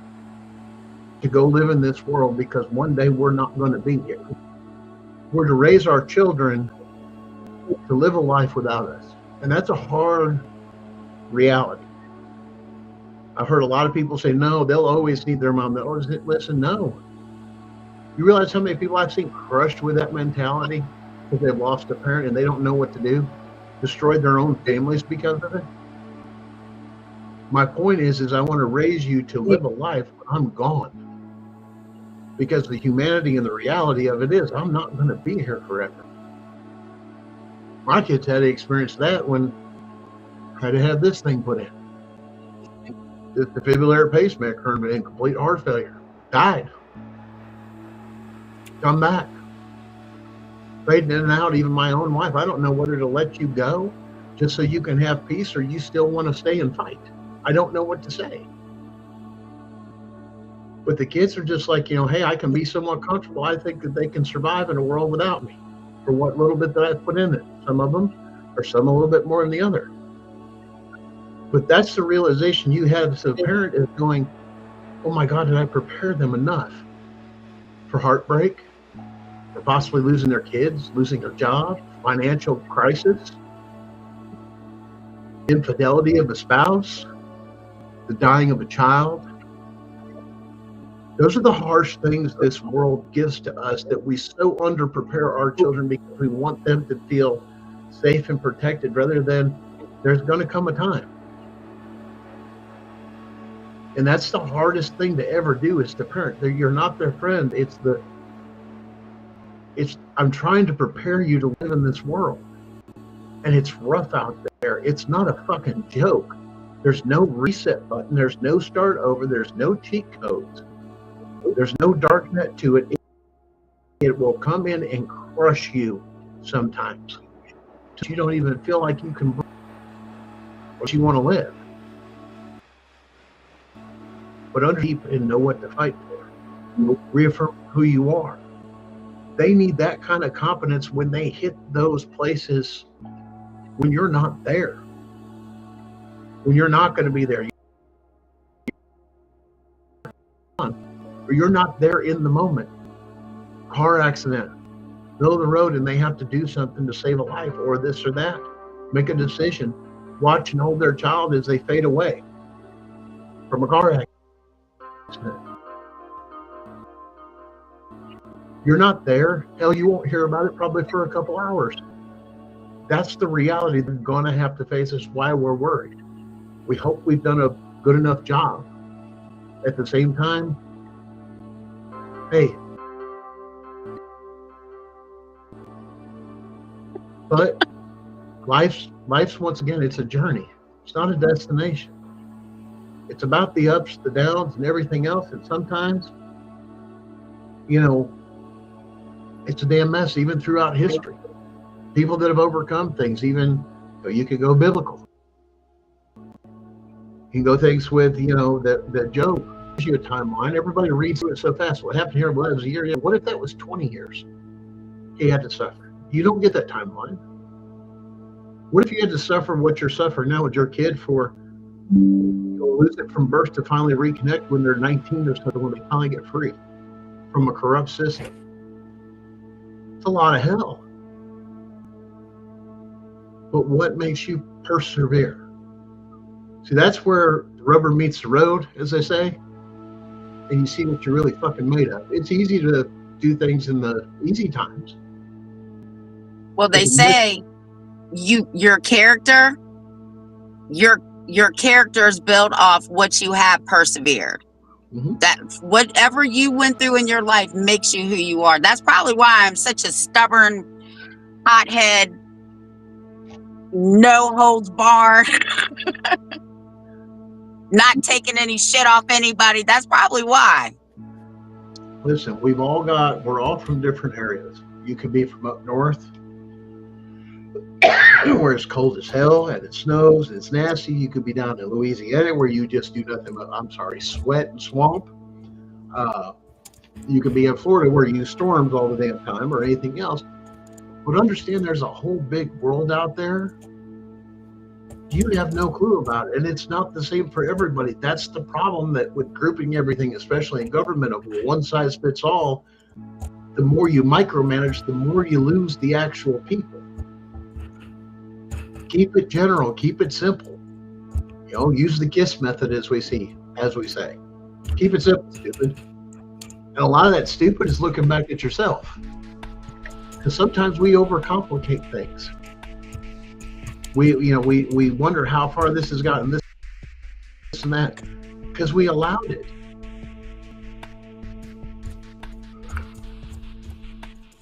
to go live in this world, because one day we're not going to be here. We're to raise our children to live a life without us. And that's a hard reality. I've heard a lot of people say, no, they'll always need their mom. They'll always listen, no. You realize how many people I've seen crushed with that mentality because they've lost a parent and they don't know what to do? Destroyed their own families because of it? My point is I want to raise you to live a life when I'm gone. Because the humanity and the reality of it is I'm not going to be here forever. My kids had to experience that when I had to have this thing put in. The defibrillator pacemaker and complete heart failure. Died. Come back. Fading in and out, even my own wife. I don't know whether to let you go just so you can have peace, or you still want to stay and fight? I don't know what to say. But the kids are just like, hey, I can be somewhat comfortable. I think that they can survive in a world without me for what little bit that I put in it. Some of them, or some a little bit more than the other. But that's the realization you have as a parent, is going, oh my God, did I prepare them enough for heartbreak, for possibly losing their kids, losing their job, financial crisis, infidelity of a spouse, the dying of a child? Those are the harsh things this world gives to us, that we so underprepare our children because we want them to feel safe and protected, rather than there's going to come a time. And that's the hardest thing to ever do, is to parent. You're not their friend. I'm trying to prepare you to live in this world. And it's rough out there. It's not a fucking joke. There's no reset button. There's no start over. There's no cheat codes. There's no dark net to it. It will come in and crush you sometimes. You don't even feel like you can breathe or you want to live. But underneath, and know what to fight for. Reaffirm who you are. They need that kind of confidence when they hit those places when you're not there. When you're not going to be there. Or you're not there in the moment. Car accident, middle of the road, and they have to do something to save a life, or this or that. Make a decision. Watch and hold their child as they fade away from a car accident. You're not there. Hell, you won't hear about it probably for a couple hours. That's the reality they're going to have to face. Is why we're worried. We hope we've done a good enough job. At the same time, hey, but life's once again, it's a journey. It's not a destination. It's about the ups, the downs, and everything else. And sometimes, it's a damn mess, even throughout history. People that have overcome things, even, you could go biblical. You can go things with, that Job gives you a timeline. Everybody reads through it so fast. What happened here was a year. What if that was 20 years? He had to suffer. You don't get that timeline. What if you had to suffer what you're suffering now with your kid for, lose it from birth to finally reconnect when they're 19 or something, when they finally get free from a corrupt system? It's a lot of hell. But what makes you persevere? See, that's where the rubber meets the road, as they say, and you see what you're really fucking made of. It's easy to do things in the easy times. Well, they say your character is built off what you have persevered. Mm-hmm. That whatever you went through in your life makes you who you are. That's probably why I'm such a stubborn, hothead, no holds barred, not taking any shit off anybody. That's probably why. Listen, we're all from different areas. You could be from up north, where it's cold as hell and it snows and it's nasty. You could be down in Louisiana, where you just do nothing but, sweat and swamp. You could be in Florida, where you storms all the damn time, or anything else. But understand, there's a whole big world out there you have no clue about it, and it's not the same for everybody. That's the problem, that with grouping everything, especially in government, of one size fits all, the more you micromanage, the more you lose the actual people. Keep it general, keep it simple. Use the KISS method, as we say. Keep it simple, stupid. And a lot of that stupid is looking back at yourself. Because sometimes we overcomplicate things. We wonder how far this has gotten, this and that, because we allowed it.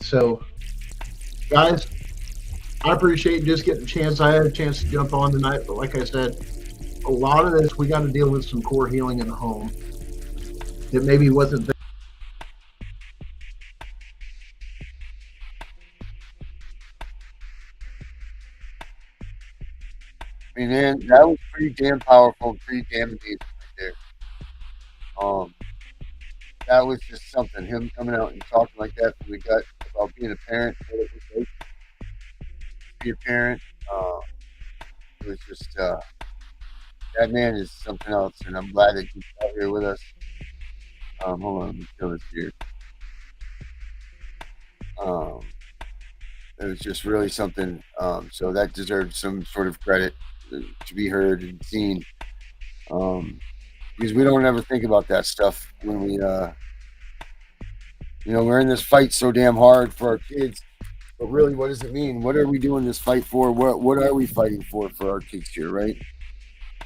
So, guys, I appreciate just getting a chance. I had a chance to jump on tonight, but like I said, a lot of this, we got to deal with some core healing in the home that maybe wasn't there. mean, man, that was pretty damn powerful, pretty damn amazing right there. That was just something. Him coming out and talking like that from the gut about being a parent, what it was like to be a parent. It was just that man is something else, and I'm glad that he's out here with us. Hold on, let me kill this here. It was just really something. So that deserved some sort of credit to be heard and seen. Because we don't ever think about that stuff when we, we're in this fight so damn hard for our kids. But really, what does it mean? What are we doing this fight for? What are we fighting for our kids here, right?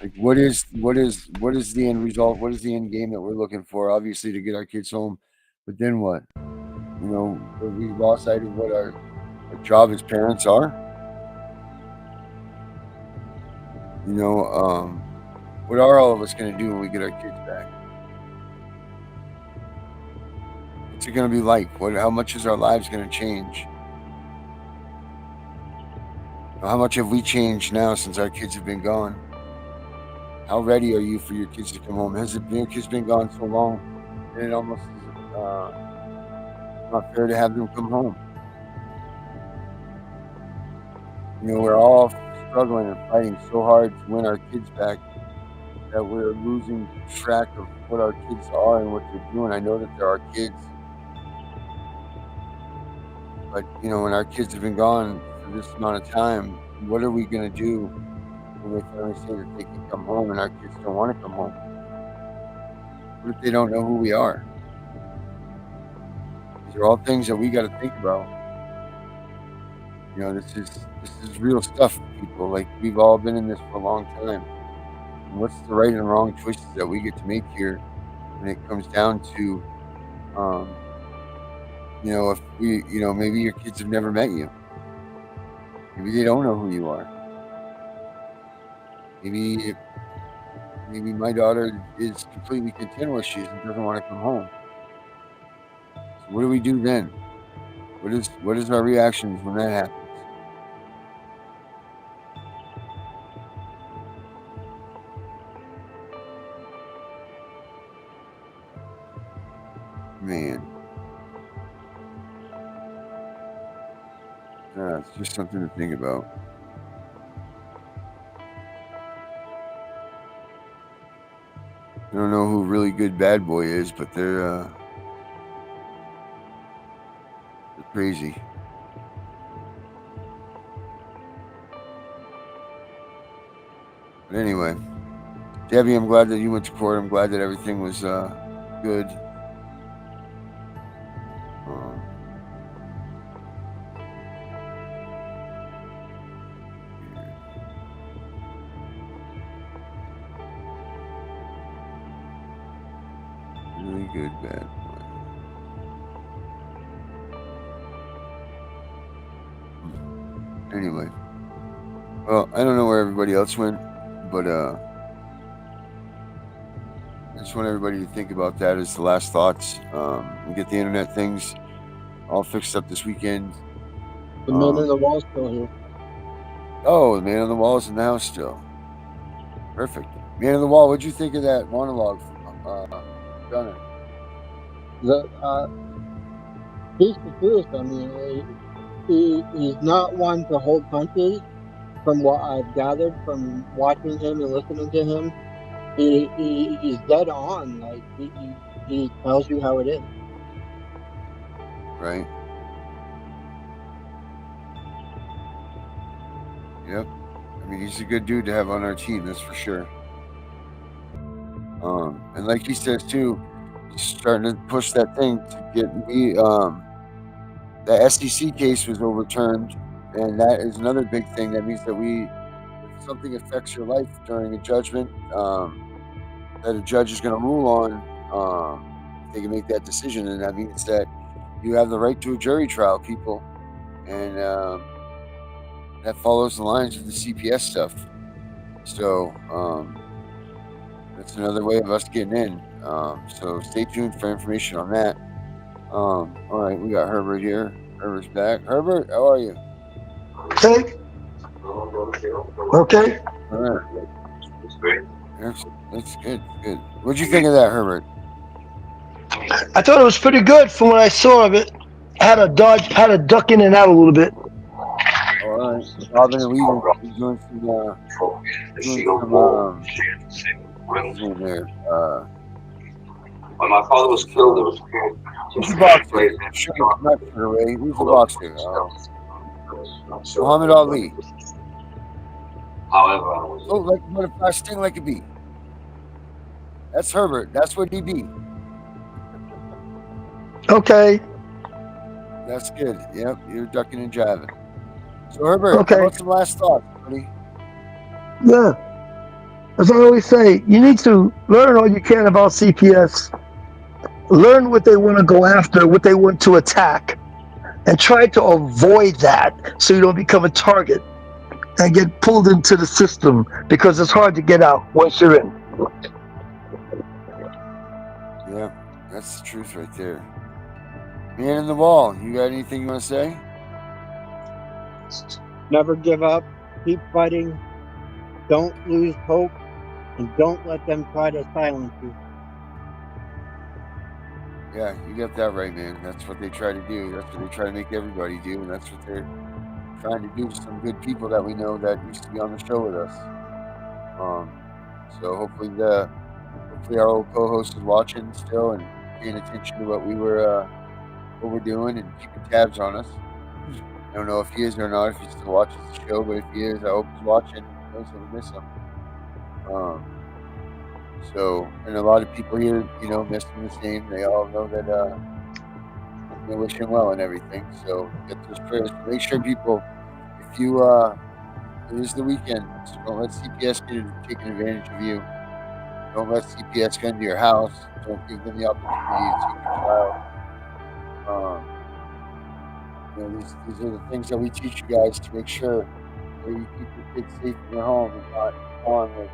Like, what is the end result? What is the end game that we're looking for? Obviously, to get our kids home, but then what? We lost sight of what our job as parents are. What are all of us going to do when we get our kids back? What's it going to be like? How much is our lives going to change? How much have we changed now since our kids have been gone? How ready are you for your kids to come home? Has your kids been gone so long that it almost is not fair to have them come home? We're all struggling and fighting so hard to win our kids back that we're losing track of what our kids are and what they're doing. I know that there are kids, but when our kids have been gone for this amount of time, what are we going to do when they finally say that they can come home and our kids don't want to come home? What if they don't know who we are? These are all things that we got to think about. This is real stuff, people. Like, we've all been in this for a long time. And what's the right and wrong choices that we get to make here when it comes down to, if we, maybe your kids have never met you. Maybe they don't know who you are. Maybe my daughter is completely content where she is and doesn't want to come home. So what do we do then? What is our reactions when that happens? Man. It's just something to think about. I don't know who really good bad boy is, but they're crazy. But anyway, Debbie, I'm glad that you went to court. I'm glad that everything was good. Really good bad boy. Anyway, well, I don't know where everybody else went, but I just want everybody to think about that as the last thoughts. We get the internet things all fixed up this weekend. The man on the wall still here. Oh, the man on the wall is in the house still. Perfect. Man on the wall, what'd you think of that monologue from Gunner? He's the truth. I mean, he's not one to hold punches. From what I've gathered from watching him and listening to him, he's dead on. Like, he tells you how it is. Right. Yep. I mean, he's a good dude to have on our team, that's for sure. And like he says too, he's starting to push that thing to get me. The SEC case was overturned, and that is another big thing. That means that if something affects your life during a judgment, that a judge is going to rule on, they can make that decision, and that means that you have the right to a jury trial, people, and that follows the lines of the CPS stuff. So that's another way of us getting in. So stay tuned for information on that. All right, we got Herbert here. Herbert's back. Herbert, how are you? Okay. Okay. All right. That's good. Good. What'd you think of that, Herbert? I thought it was pretty good from what I saw of it. Had to duck in and out a little bit. All right. Robin and Weaver doing some what's his name there? When my father was killed, there was Who's the boxer? Not Sugar Ray. Who's the boxer? Muhammad Ali. However, I was Oh, like a butterfly, sting like a bee. That's Herbert. That's what he be. Okay. That's good. Yep, you're ducking and jiving. So Herbert, Okay. how about some last thoughts, buddy? Yeah. As I always say, you need to learn all you can about CPS. Learn what they want to go after, what they want to attack, and try to avoid that so you don't become a target and get pulled into the system, because it's hard to get out once you're in. Yeah, that's the truth right there. Man in the wall, you got anything you want to say? Never give up. Keep fighting. Don't lose hope. And don't let them try to silence you. Yeah, you got that right, man. That's what they try to do. That's what they try to make everybody do, and that's what they're trying to do to some good people that we know that used to be on the show with us. So hopefully our old co-host is watching still and paying attention to what we're doing and keeping tabs on us. I don't know if he is or not, if he still watches the show, but if he is, I hope he's watching. He knows that we miss him. So, and a lot of people here, miss him the same. They all know that they wish him well and everything. So get those prayers. Make sure people, if you it is the weekend, so don't let CPS get taking advantage of you. Don't let CPS come into your house. Don't give them the opportunity to take your child. These are the things that we teach you guys to make sure that you keep your kids safe in your home and not on with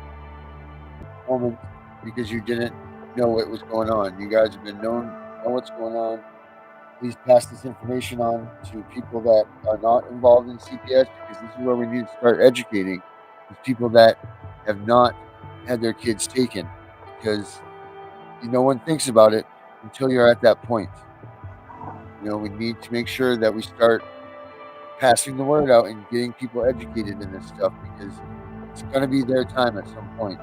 moments because you didn't know what was going on. You guys have been know what's going on. Please pass this information on to people that are not involved in CPS, because this is where we need to start educating these people that have not had their kids taken, because no one thinks about it until you're at that point. We need to make sure that we start passing the word out and getting people educated in this stuff, because it's going to be their time at some point.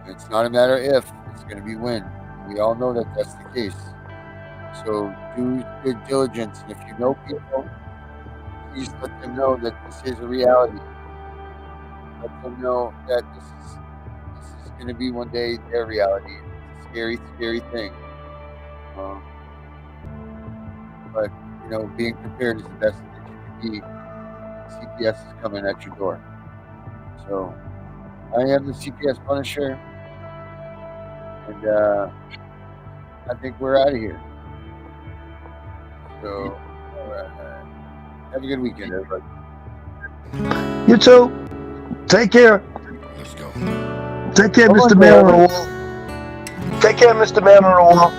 It's not a matter if, it's going to be when. We all know that that's the case. So do good diligence, and if you know people, please let them know that this is a reality. Let them know that this is going to be one day their reality. It's a scary, scary thing. But being prepared is the best thing that you can be. CPS is coming at your door. So I am the CPS Punisher, and I think we're out of here. So have a good weekend, everybody. You too. Take care. Let's go. Take care, Mr. Man on the Wall. Take care, Mr. Man on the Wall.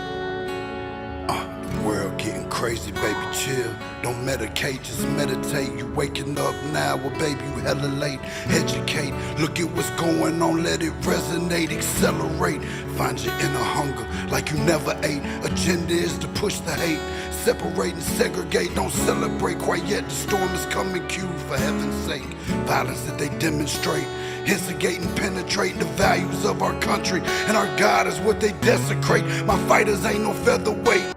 World getting crazy, baby, chill. Don't medicate, just meditate. You waking up now, well, baby, you hella late. Educate, look at what's going on, let it resonate, accelerate. Find your inner hunger like you never ate. Agenda is to push the hate. Separate and segregate, don't celebrate quite yet. The storm is coming, cue for heaven's sake. Violence that they demonstrate, instigate and penetrate the values of our country. And our God is what they desecrate. My fighters ain't no featherweight.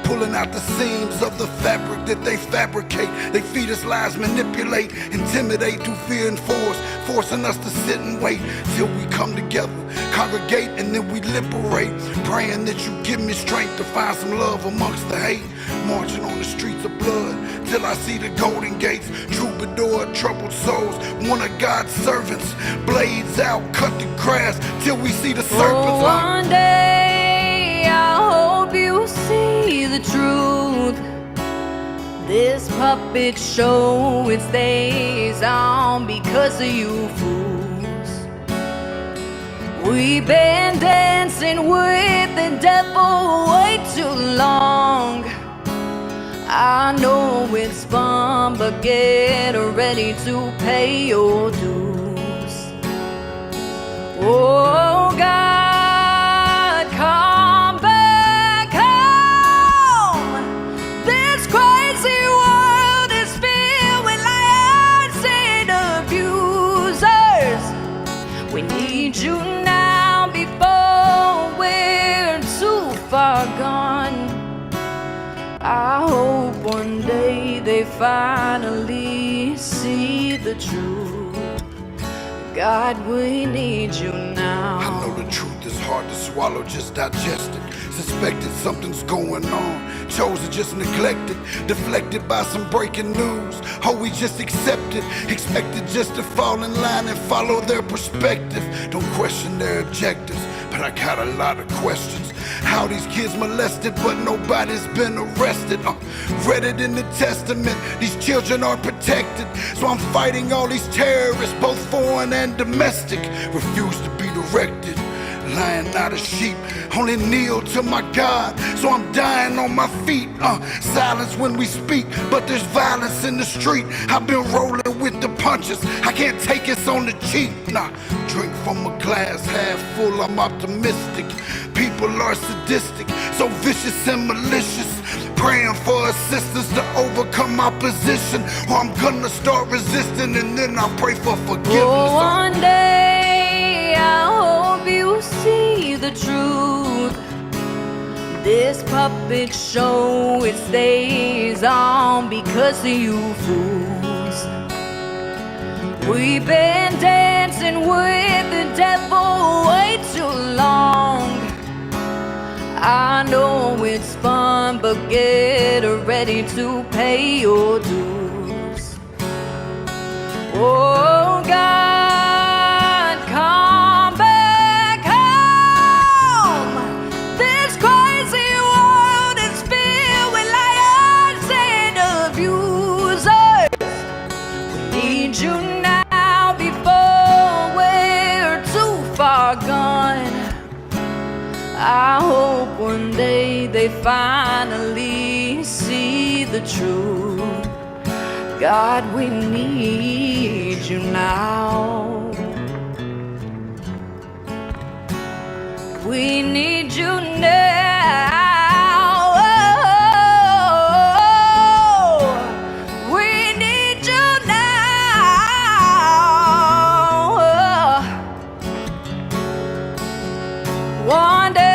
Pulling out the seams of the fabric that they fabricate. They feed us lies, manipulate, intimidate through fear and force, forcing us to sit and wait till we come together, congregate, and then we liberate. Praying that you give me strength to find some love amongst the hate. Marching on the streets of blood till I see the golden gates. Troubadour, troubled souls, one of God's servants. Blades out, cut the grass till we see the serpents. One day I hope you see the truth. This puppet show, it stays on because of you fools. We've been dancing with the devil way too long. I know it's fun, but get ready to pay your dues. Oh God, come back home. This crazy world is filled with liars and abusers. We need you now before we're too far gone. I hope one day they finally see the truth. God, we need you now. I know the truth is hard to swallow, just digest it. Suspected something's going on, chosen just neglected, deflected by some breaking news. Oh, we just accept it, expected just to fall in line and follow their perspective. Don't question their objectives, but I got a lot of questions. How these kids molested, but nobody's been arrested. Read it in the testament, these children are protected. So I'm fighting all these terrorists, both foreign and domestic. Refuse to be directed, lying not a sheep. Only kneel to my God, so I'm dying on my feet. Silence when we speak, but there's violence in the street. I've been rolling with the punches, I can't take it on the cheap. Nah, drink from a glass half full, I'm optimistic. People are sadistic, so vicious and malicious. Praying for assistance to overcome opposition, or I'm gonna start resisting and then I pray for forgiveness. Oh, one day I hope you see the truth. This puppet show, it stays on because of you fools. We've been dancing with the devil way too long. I know it's fun, but get ready to pay your dues. Oh God, come back home. This crazy world is filled with liars and abusers. We need you now before we're too far gone. I hope one day they finally see the truth. God, we need you now. We need you now. We need you now. One day.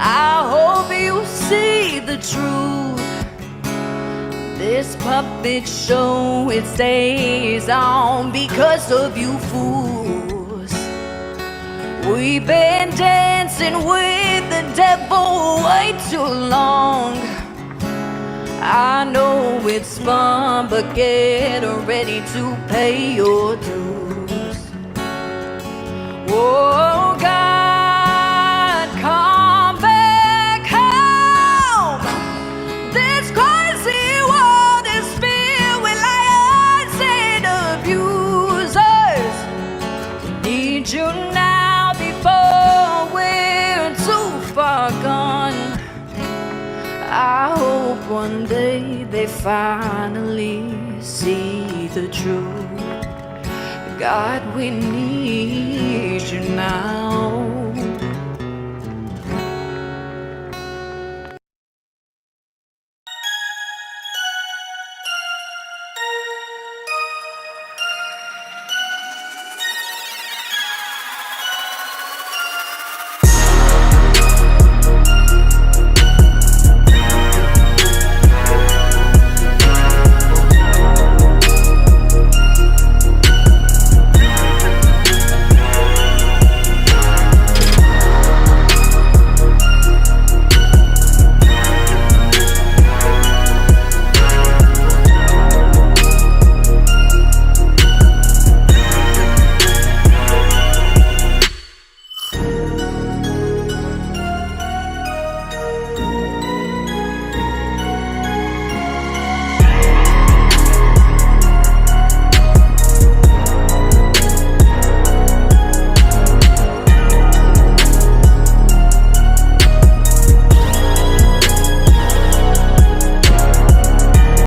I hope you see the truth. This puppet show, it stays on because of you fools. We've been dancing with the devil way too long. I know it's fun, but get ready to pay your dues. Oh God, come back home. This crazy world is filled with liars and abusers. We need you now before we're too far gone. I hope one day they finally see the truth. God, we need you now.